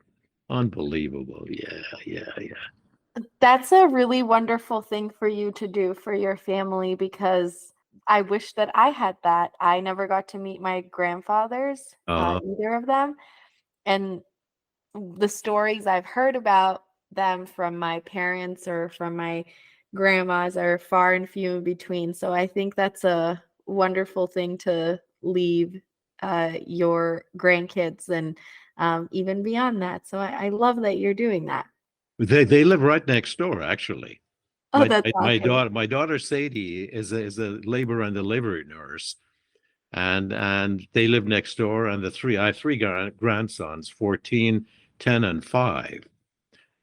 S1: unbelievable. Yeah.
S3: That's a really wonderful thing for you to do for your family, because I wish that I had that. I never got to meet my grandfathers, either of them. And the stories I've heard about them from my parents or from my grandmas are far and few in between. So I think that's a wonderful thing to leave your grandkids, and even beyond that. So I love that you're doing that.
S1: They live right next door, actually.
S3: Oh, that's
S1: My
S3: awesome.
S1: daughter Sadie is a labor and delivery nurse, and they live next door. And I have three grandsons, 14, 10, and 5,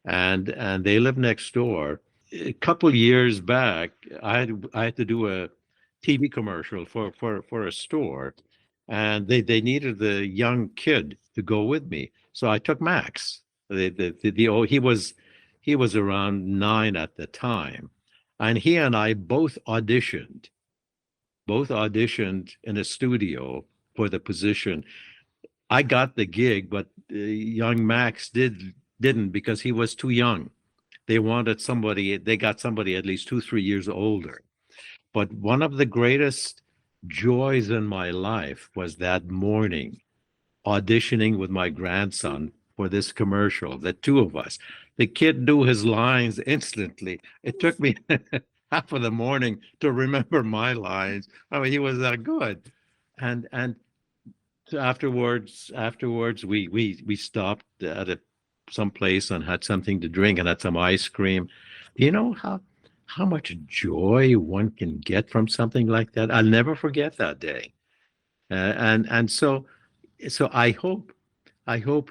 S1: and they live next door. A couple years back, I had to do a TV commercial for a store, and they needed the young kid to go with me, so I took Max. He was around 9 at the time, and he and I both auditioned in a studio for the position. I got the gig, but young Max didn't, because he was too young. They got somebody at least 2, 3 years older. But one of the greatest joys in my life was that morning auditioning with my grandson for this commercial, the two of us. The kid knew his lines instantly. It took me half of the morning to remember my lines. I mean, he was that good. And afterwards we stopped at some place and had something to drink and had some ice cream. Do you know how much joy one can get from something like that? I'll never forget that day. And so I hope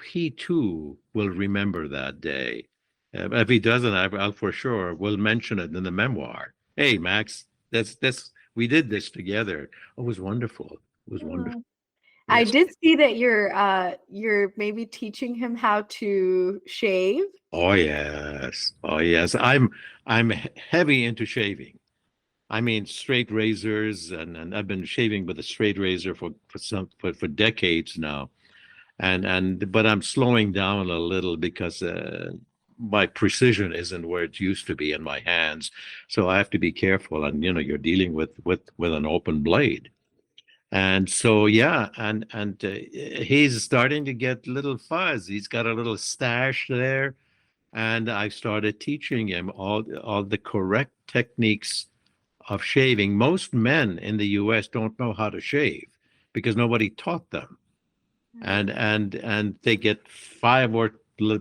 S1: he too will remember that day. If he doesn't, I'll for sure will mention it in the memoir. Hey, Max, that's we did this together. Oh, it was wonderful. It was wonderful.
S3: I
S1: Yes.
S3: did see that you're maybe teaching him how to shave.
S1: Oh yes. Oh yes. I'm heavy into shaving. I mean, straight razors, and I've been shaving with a straight razor for decades now. But I'm slowing down a little because my precision isn't where it used to be in my hands. So I have to be careful, and you're dealing with an open blade. And so, yeah, and he's starting to get little fuzz. He's got a little stash there, and I started teaching him all the correct techniques of shaving. Most men in the U.S. don't know how to shave because nobody taught them, and they get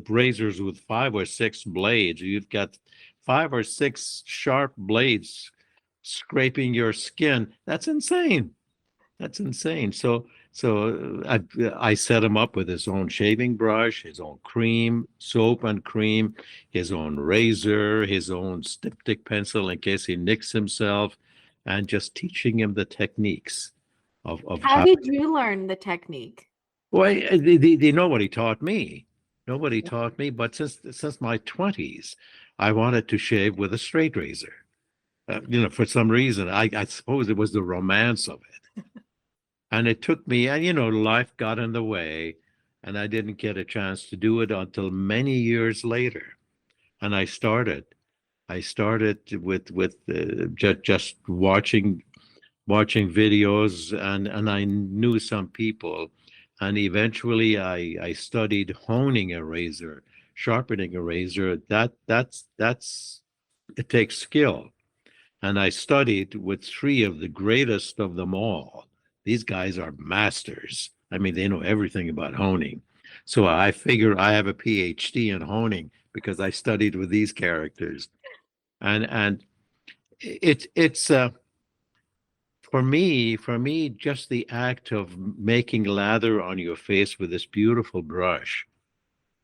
S1: razors with 5 or 6 blades. You've got 5 or 6 sharp blades scraping your skin. That's insane. That's insane. So I set him up with his own shaving brush, his own cream, soap and cream, his own razor, his own styptic pencil in case he nicks himself, and just teaching him the techniques of
S3: How
S1: how.
S3: did you learn the technique?
S1: Well, nobody taught me. Nobody taught me, but since my 20s, I wanted to shave with a straight razor. For some reason, I suppose it was the romance of it. And it took me, and life got in the way, and I didn't get a chance to do it until many years later. And I started with just watching videos, and I knew some people, and eventually I studied honing a razor, sharpening a razor. That's it takes skill, and I studied with three of the greatest of them all. These guys are masters. I mean, they know everything about honing. So I figure I have a PhD in honing because I studied with these characters, and it's for me, just the act of making lather on your face with this beautiful brush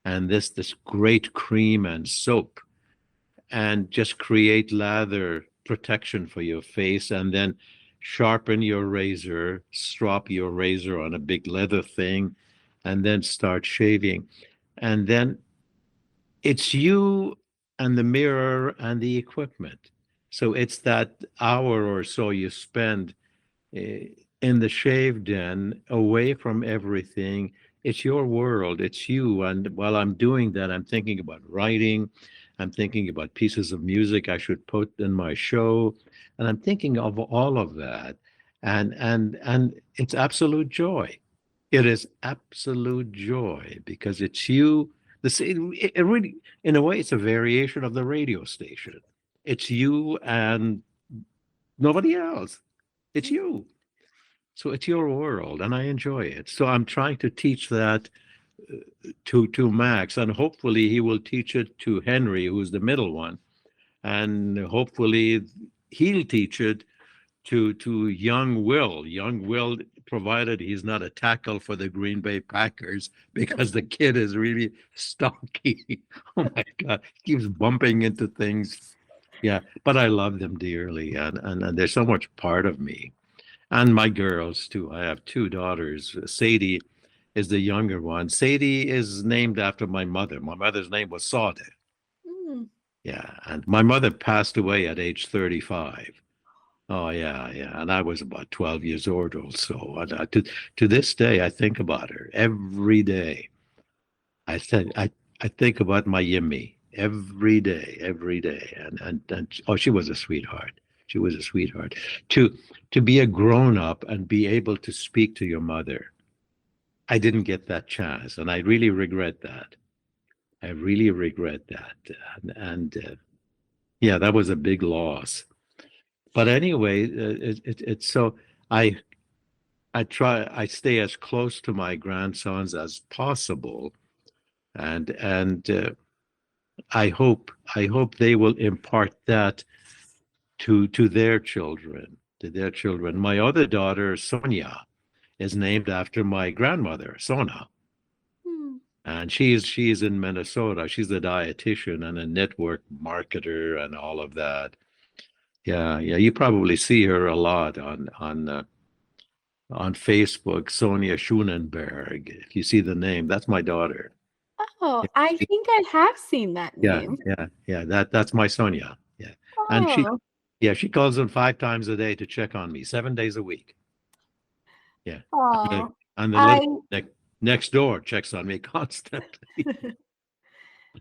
S1: and this great cream and soap, and just create lather protection for your face, and then sharpen your razor, strop your razor on a big leather thing, and then start shaving. And then it's you and the mirror and the equipment. So it's that hour or so you spend eh, in the shave den, away from everything. It's your world, it's you. And while I'm doing that, I'm thinking about writing, I'm thinking about pieces of music I should put in my show, and I'm thinking of all of that. And it's absolute joy. It is absolute joy because it's you. It really, in a way, it's a variation of the radio station. It's you and nobody else. It's you. So it's your world, and I enjoy it. So I'm trying to teach that to Max, and hopefully he will teach it to Henry, who's the middle one, and hopefully he'll teach it to young Will. Young Will, provided he's not a tackle for the Green Bay Packers, because the kid is really stocky. Oh my God, he keeps bumping into things. Yeah, but I love them dearly, and they're so much part of me. And my girls too. I have two daughters. Sadie is the younger one. Sadie is named after my mother. My mother's name was Sade.
S3: Mm.
S1: Yeah, and my mother passed away at age 35. Oh yeah, yeah, and I was about 12 years old also. And to this day, I think about her every day. I think about my Yimmy every day, and oh, she was a sweetheart. She was a sweetheart. To be a grown up and be able to speak to your mother, I didn't get that chance, and I really regret that. I really regret that, and yeah, that was a big loss. But anyway, it's so I I stay as close to my grandsons as possible, and I hope they will impart that to their children, to their children. My other daughter, Sonia, is named after my grandmother, Sona,
S3: Hmm.
S1: and she's in Minnesota. She's a dietitian and a network marketer and all of that. Yeah, yeah. You probably see her a lot on Facebook, Sonia Schunenberg. If you see the name, that's my daughter.
S3: Oh, I think I have seen that
S1: Yeah,
S3: name.
S1: yeah, yeah. That's my Sonia. Yeah, and
S3: Oh,
S1: she calls in 5 times a day to check on me, 7 days a week. Yeah,
S3: oh,
S1: and the little
S3: I
S1: next door checks on me constantly.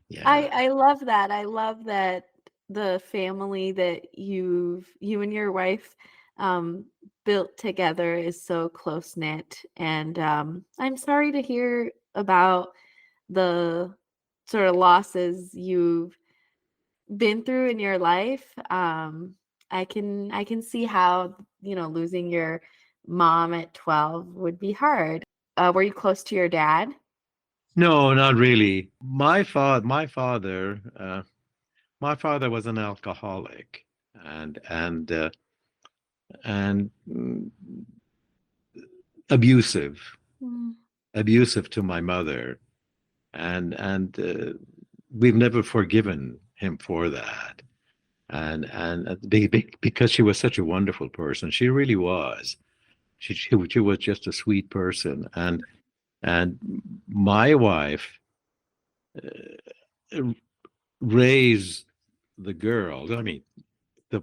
S1: Yeah.
S3: I love that. I love that the family that you and your wife um built together is so close knit. And I'm sorry to hear about the sort of losses you've been through in your life. I can see how, losing your mom at 12 would be hard. Were you close to your dad?
S1: No, not really. My father was an alcoholic, and abusive,
S3: Mm.
S1: abusive to my mother, and we've never forgiven him for that. And because she was such a wonderful person, she really was. She was just a sweet person, And my wife raised the girls. I mean, the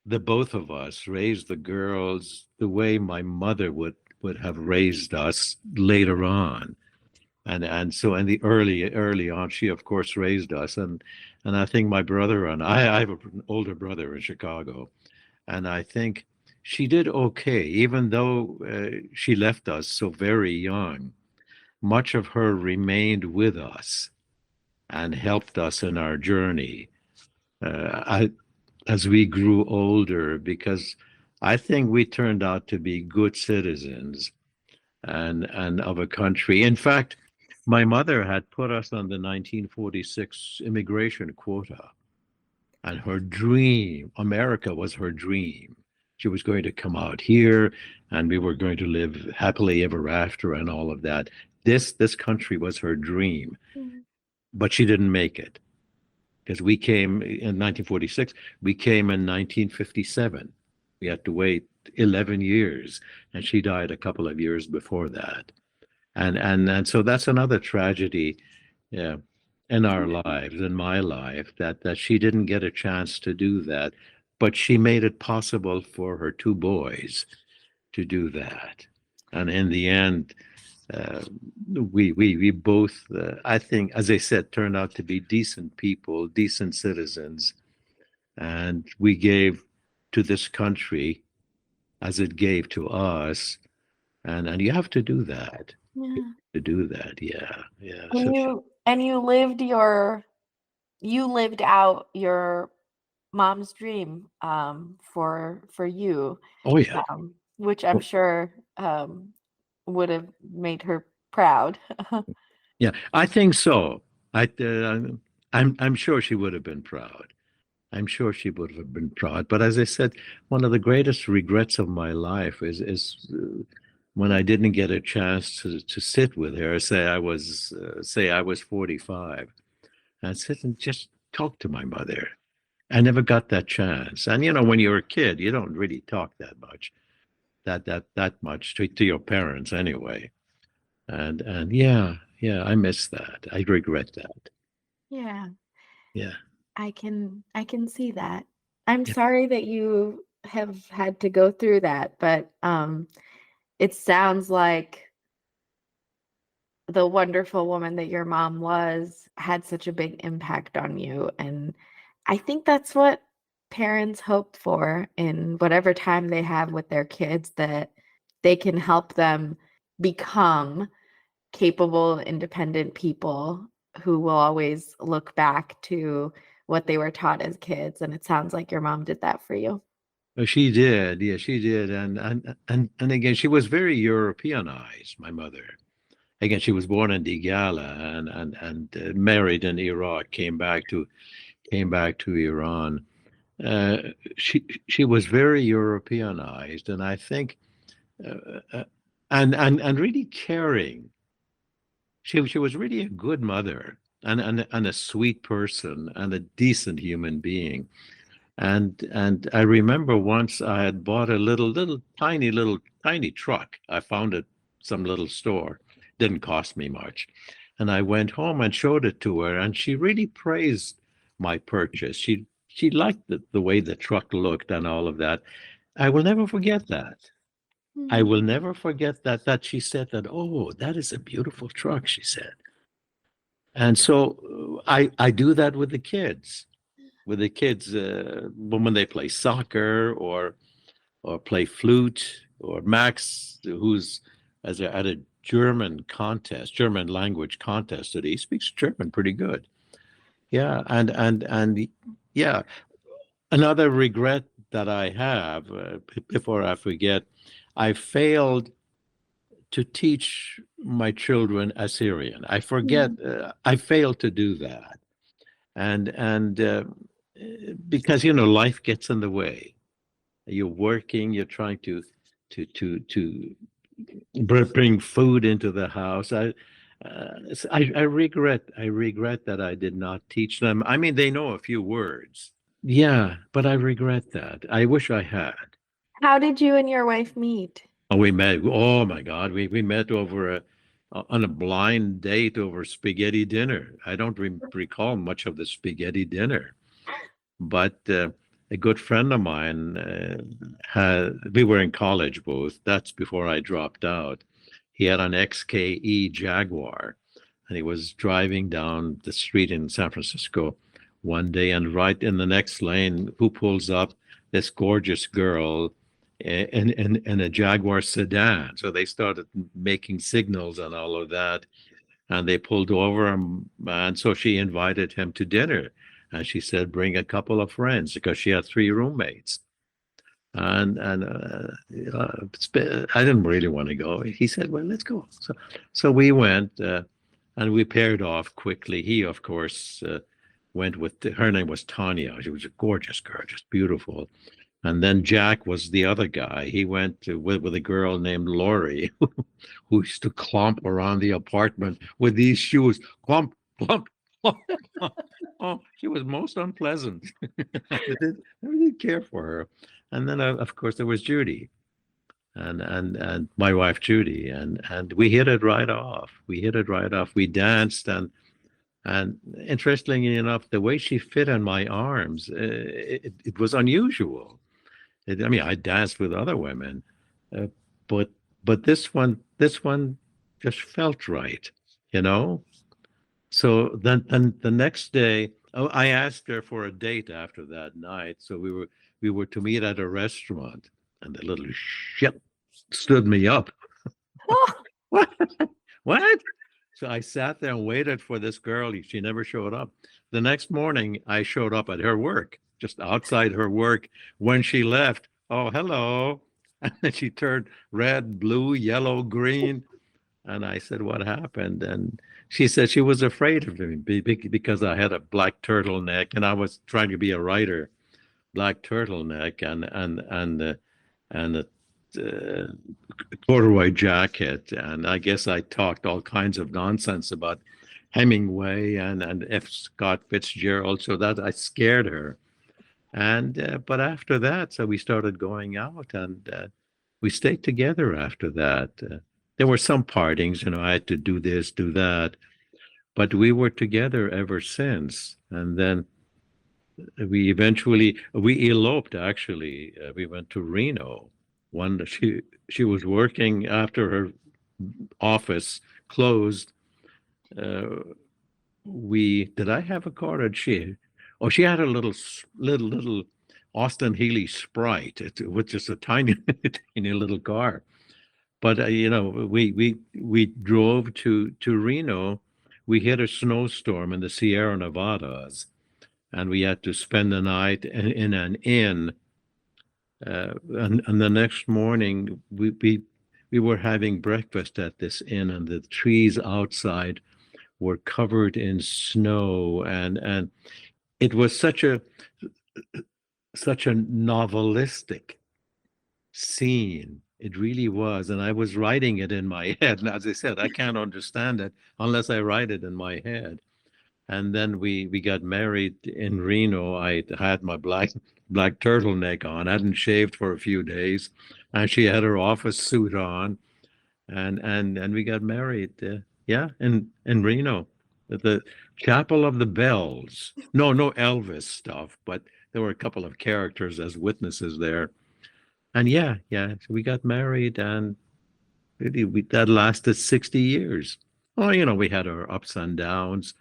S1: the both of us raised the girls the way my mother would have raised us later on. And so in the early on, she of course raised us, and I think my brother and I have an older brother in Chicago, and I think she did okay, even though she left us so very young. Much of her remained with us and helped us in our journey. I, as we grew older, because I think we turned out to be good citizens and of a country. In fact, my mother had put us on the 1946 immigration quota, and her dream, America was her dream. She was going to come out here, and we were going to live happily ever after, and all of that. This country was her dream,
S3: Mhm.
S1: but she didn't make it because we came in 1946. We came in 1957. We had to wait 11 years, and she died a couple of years before that. And so that's another tragedy, yeah, in our lives, in my life, that she didn't get a chance to do that, but she made it possible for her two boys to do that. And in the end, uh, we both, I think, as I said, turned out to be decent people, decent citizens, and we gave to this country as it gave to us, and you have to do that.
S3: Yeah.
S1: To do that, yeah, yeah. So
S3: And you lived out your mom's dream for you,
S1: oh yeah.
S3: which I'm
S1: Well,
S3: sure would have made her proud.
S1: yeah, I think so. I'm sure she would have been proud. I'm sure she would have been proud. But as I said, one of the greatest regrets of my life is when I didn't get a chance to sit with her. Say I was 45, and sit and just talk to my mother. I never got that chance. And when you're a kid, you don't really talk that much, that much to your parents anyway. And yeah, I miss that. I regret that.
S3: Yeah,
S1: Yeah.
S3: I can see that. I'm
S1: Yeah.
S3: sorry that you have had to go through that, but it sounds like the wonderful woman that your mom was had such a big impact on you. And I think that's what parents hope for in whatever time they have with their kids, that they can help them become capable, independent people who will always look back to what they were taught as kids. And it sounds like your mom did that for you.
S1: Oh, she did. Yeah, she did. And again, she was very Europeanized, my mother. Again, she was born in Digala and married in Iraq, came back to Iran. Uh, she was very Europeanized, and I think and really caring. She was really a good mother and a sweet person and a decent human being. And I remember once I had bought a little tiny truck. I found it some little store. Didn't cost me much. And I went home and showed it to her, and she really praised my purchase. She liked the way the truck looked and all of that. I will never forget that. I
S3: Mhm.
S1: will never forget that she said that, oh, that is a beautiful truck, she said. And so I do that with the kids. With the kids, when they play soccer or play flute, or Max, who's at a German language contest today. He speaks German pretty good. Yeah, and yeah. Another regret that I have, before I forget, I failed to teach my children Assyrian. I forget.
S3: Mhm.
S1: I failed to do that, and because life gets in the way. You're working. You're trying to bring food into the house. I regret that I did not teach them. I mean, they know a few words. Yeah, but I regret that. I wish I had.
S3: How did you and your wife meet?
S1: We met. Oh my God, we met over on a blind date over spaghetti dinner. I don't recall much of the spaghetti dinner, but a good friend of mine we were in college both. That's before I dropped out. He had an XKE Jaguar, and he was driving down the street in San Francisco one day, and right in the next lane, who pulls up? This gorgeous girl in a Jaguar sedan. So they started making signals and all of that, and they pulled over him, and so she invited him to dinner, and she said bring a couple of friends because she had three roommates. And I didn't really want to go. He said, well, let's go. So we went, and we paired off quickly. He, of course, went with her name was Tanya. She was a gorgeous girl, just beautiful. And then Jack was the other guy. He went with a girl named Lori, who used to clomp around the apartment with these shoes. Clomp, clomp, clomp, clomp. Oh, she was most unpleasant. I didn't care for her. And then, of course, there was Judy, and my wife Judy, and we hit it right off. We hit it right off. We danced, and interestingly enough, the way she fit in my arms, it was unusual. I mean, I danced with other women, uh, but this one just felt right, you know. So then the next day, oh, I asked her for a date after that night. So we were to meet at a restaurant, and the little shit stood me up. What? What? So I sat there and waited for this girl. She never showed up. The next morning, I showed up at her work, just outside her work. When she left, oh, hello. And then she turned red, blue, yellow, green. And I said, what happened? And she said she was afraid of me because I had a black turtleneck and I was trying to be a writer, black turtleneck and a uh, corduroy jacket. And I guess I talked all kinds of nonsense about Hemingway and F. Scott Fitzgerald, so that I scared her. And but after that, so we started going out, and we stayed together after that. There were some partings, I had to do this, do that, but we were together ever since. And then we eloped. Actually, we went to Reno. One she was working after her office closed. Uh, we did I have a car? Or she? Oh, she had a little Austin Healey Sprite, which is a tiny tiny little car. But we drove to Reno. We hit a snowstorm in the Sierra Nevadas, and we had to spend the night in an inn. And the next morning, we were having breakfast at this inn, and the trees outside were covered in snow, and it was such a novelistic scene. It really was. And I was writing it in my head. And as I said, I can't understand it unless I write it in my head. And then we got married in Reno. I had my black turtleneck on. I hadn't shaved for a few days, and she had her office suit on, and we got married. Yeah, in Reno, at the Chapel of the Bells. No Elvis stuff, but there were a couple of characters as witnesses there. And yeah, so we got married, and really that lasted 60 years. Oh, we had our ups and downs,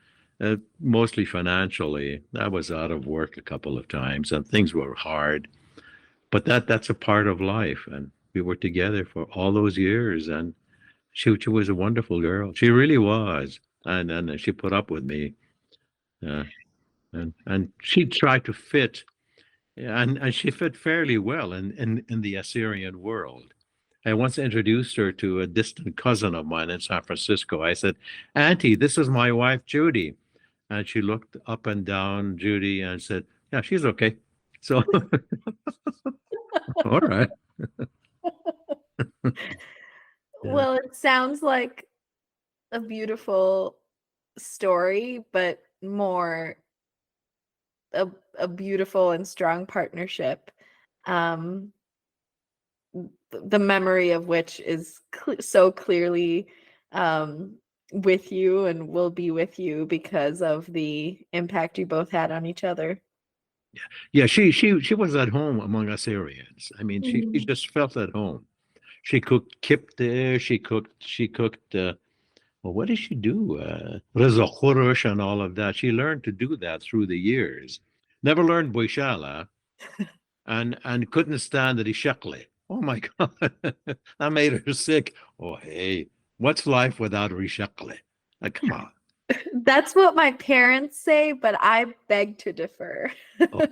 S1: mostly financially. I was out of work a couple of times, and things were hard. But that's a part of life, and we were together for all those years, and she was a wonderful girl. She really was, and she put up with me, uh, and she tried to fit, and she fit fairly well in the Assyrian world. I once introduced her to a distant cousin of mine in San Francisco. I said, Auntie, this is my wife, Judy. And she looked up and down Judy and said, yeah, she's okay. So, all right.
S3: Well, it sounds like a beautiful story, but more a beautiful and strong partnership. The memory of which is so clearly with you and will be with you because of the impact you both had on each other.
S1: Yeah, she was at home among Assyrians. I mean, she
S3: Mhm.
S1: just felt at home. She cooked kipte, she cooked well, what did she do? Reza Khurush and all of that. She learned to do that through the years. Never learned Boishala and couldn't stand the Rishakle. Oh my God. That made her sick. Oh, hey, what's life without Rishakle? Come on.
S3: That's what my parents say, but I beg to differ.
S1: Oh,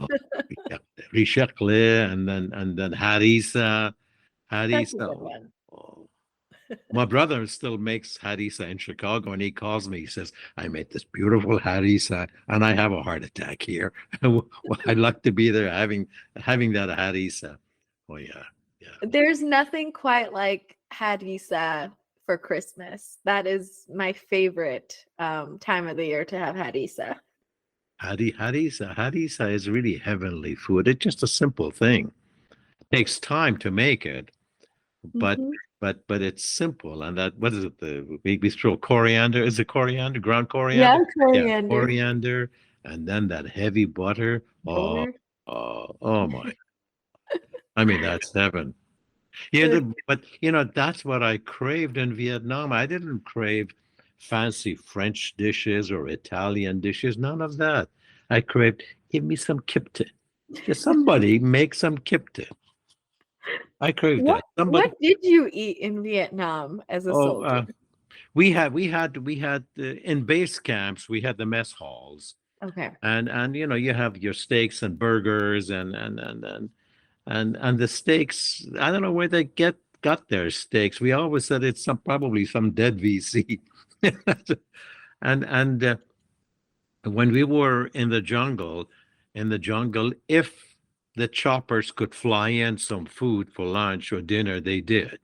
S1: Rishakle and then Harissa.
S3: That's a
S1: Harissa.
S3: good one.
S1: Oh. My brother still makes harissa in Chicago, and he calls me. He says, "I made this beautiful harissa, and I have a heart attack here. Well, I'd like to be there having that harissa." Oh yeah, yeah.
S3: There's nothing quite like harissa for Christmas. That is my favorite time of the year to have harissa.
S1: Harissa is really heavenly food. It's just a simple thing. It takes time to make it, but
S3: Mhm.
S1: but it's simple. And that what is it? We throw coriander. Is it coriander? Ground
S3: Yeah,
S1: coriander? Yeah,
S3: coriander,
S1: coriander, and then that heavy butter. Oh,
S3: butter.
S1: oh my. I mean, that's heaven. Yeah,
S3: Good.
S1: but that's what I craved in Vietnam. I didn't crave fancy French dishes or Italian dishes, none of that. I craved, give me some kipte. Just somebody make some kipte. I craved
S3: What
S1: that. Somebody,
S3: what did you eat in Vietnam as a
S1: oh,
S3: soldier?
S1: we had in base camps, we had the mess halls.
S3: Okay.
S1: And you have your steaks and burgers and the steaks. I don't know where they got their steaks. We always said it's probably some dead VC. And when we were in the jungle, if the choppers could fly in some food for lunch or dinner, they did.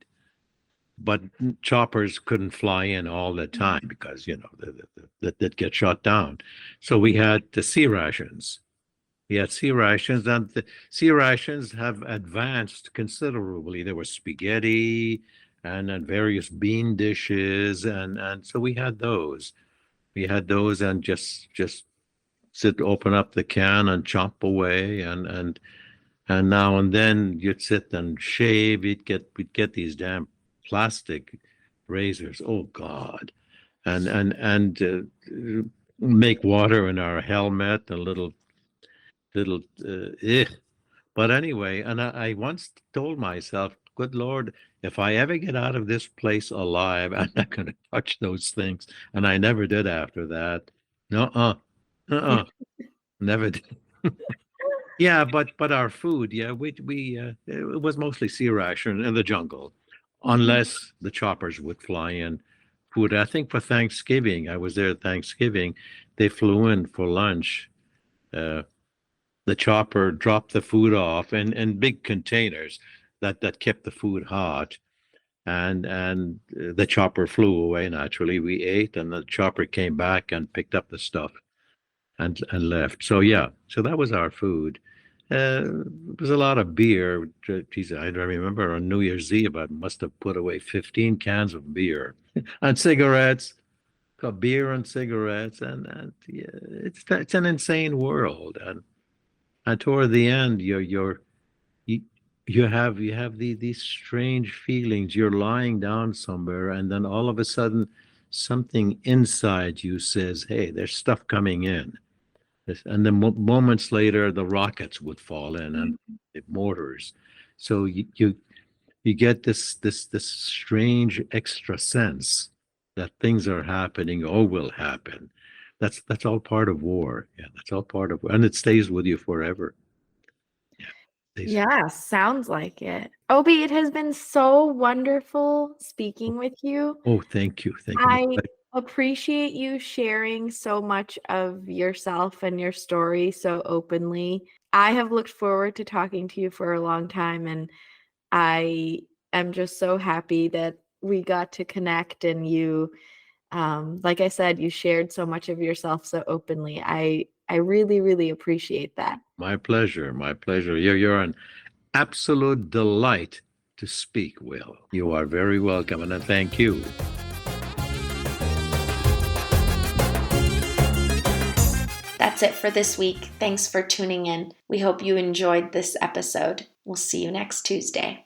S1: But choppers couldn't fly in all the time because that get shot down. So we had the sea rations. We had sea rations, and the sea rations have advanced considerably. There was spaghetti and various bean dishes, and so we had those. We had those, and just open up the can and chop away, and now and then you'd sit and shave. We'd get these damn plastic razors. Oh God, and make water in our helmet, a little but anyway, and I once told myself, good Lord, if I ever get out of this place alive, I'm not going to touch those things. And I never did after that. No, never did. Yeah, but our food, yeah, we it was mostly sea ration in the jungle,
S3: Mhm.
S1: unless the choppers would fly in food. I think for Thanksgiving, I was there at Thanksgiving, they flew in for lunch. Uh, the chopper dropped the food off in big containers that kept the food hot, and the chopper flew away. Naturally, we ate, and the chopper came back and picked up the stuff and left. So yeah, so that was our food. It was a lot of beer. Geez, I don't remember on New Year's Eve, I must have put away 15 cans of beer and cigarettes. Got beer and cigarettes, and yeah, it's an insane world. And toward the end, you you have these strange feelings. You're lying down somewhere, and then all of a sudden, something inside you says, "Hey, there's stuff coming in." And then moments later, the rockets would fall in and the mortars. So you get this strange extra sense that things are happening or will happen. That's all part of war. Yeah, that's all part of, and it stays with you forever. Yeah, stays.
S3: Yeah, sounds like it. Obi, it has been so wonderful speaking with you.
S1: Oh, thank you, thank you.
S3: I appreciate you sharing so much of yourself and your story so openly. I have looked forward to talking to you for a long time, and I am just so happy that we got to connect and you, like I said, you shared so much of yourself so openly. I really, really appreciate that.
S1: My pleasure, my pleasure. You're an absolute delight to speak, Will. You are very welcome, and I thank you.
S2: That's it for this week. Thanks for tuning in. We hope you enjoyed this episode. We'll see you next Tuesday.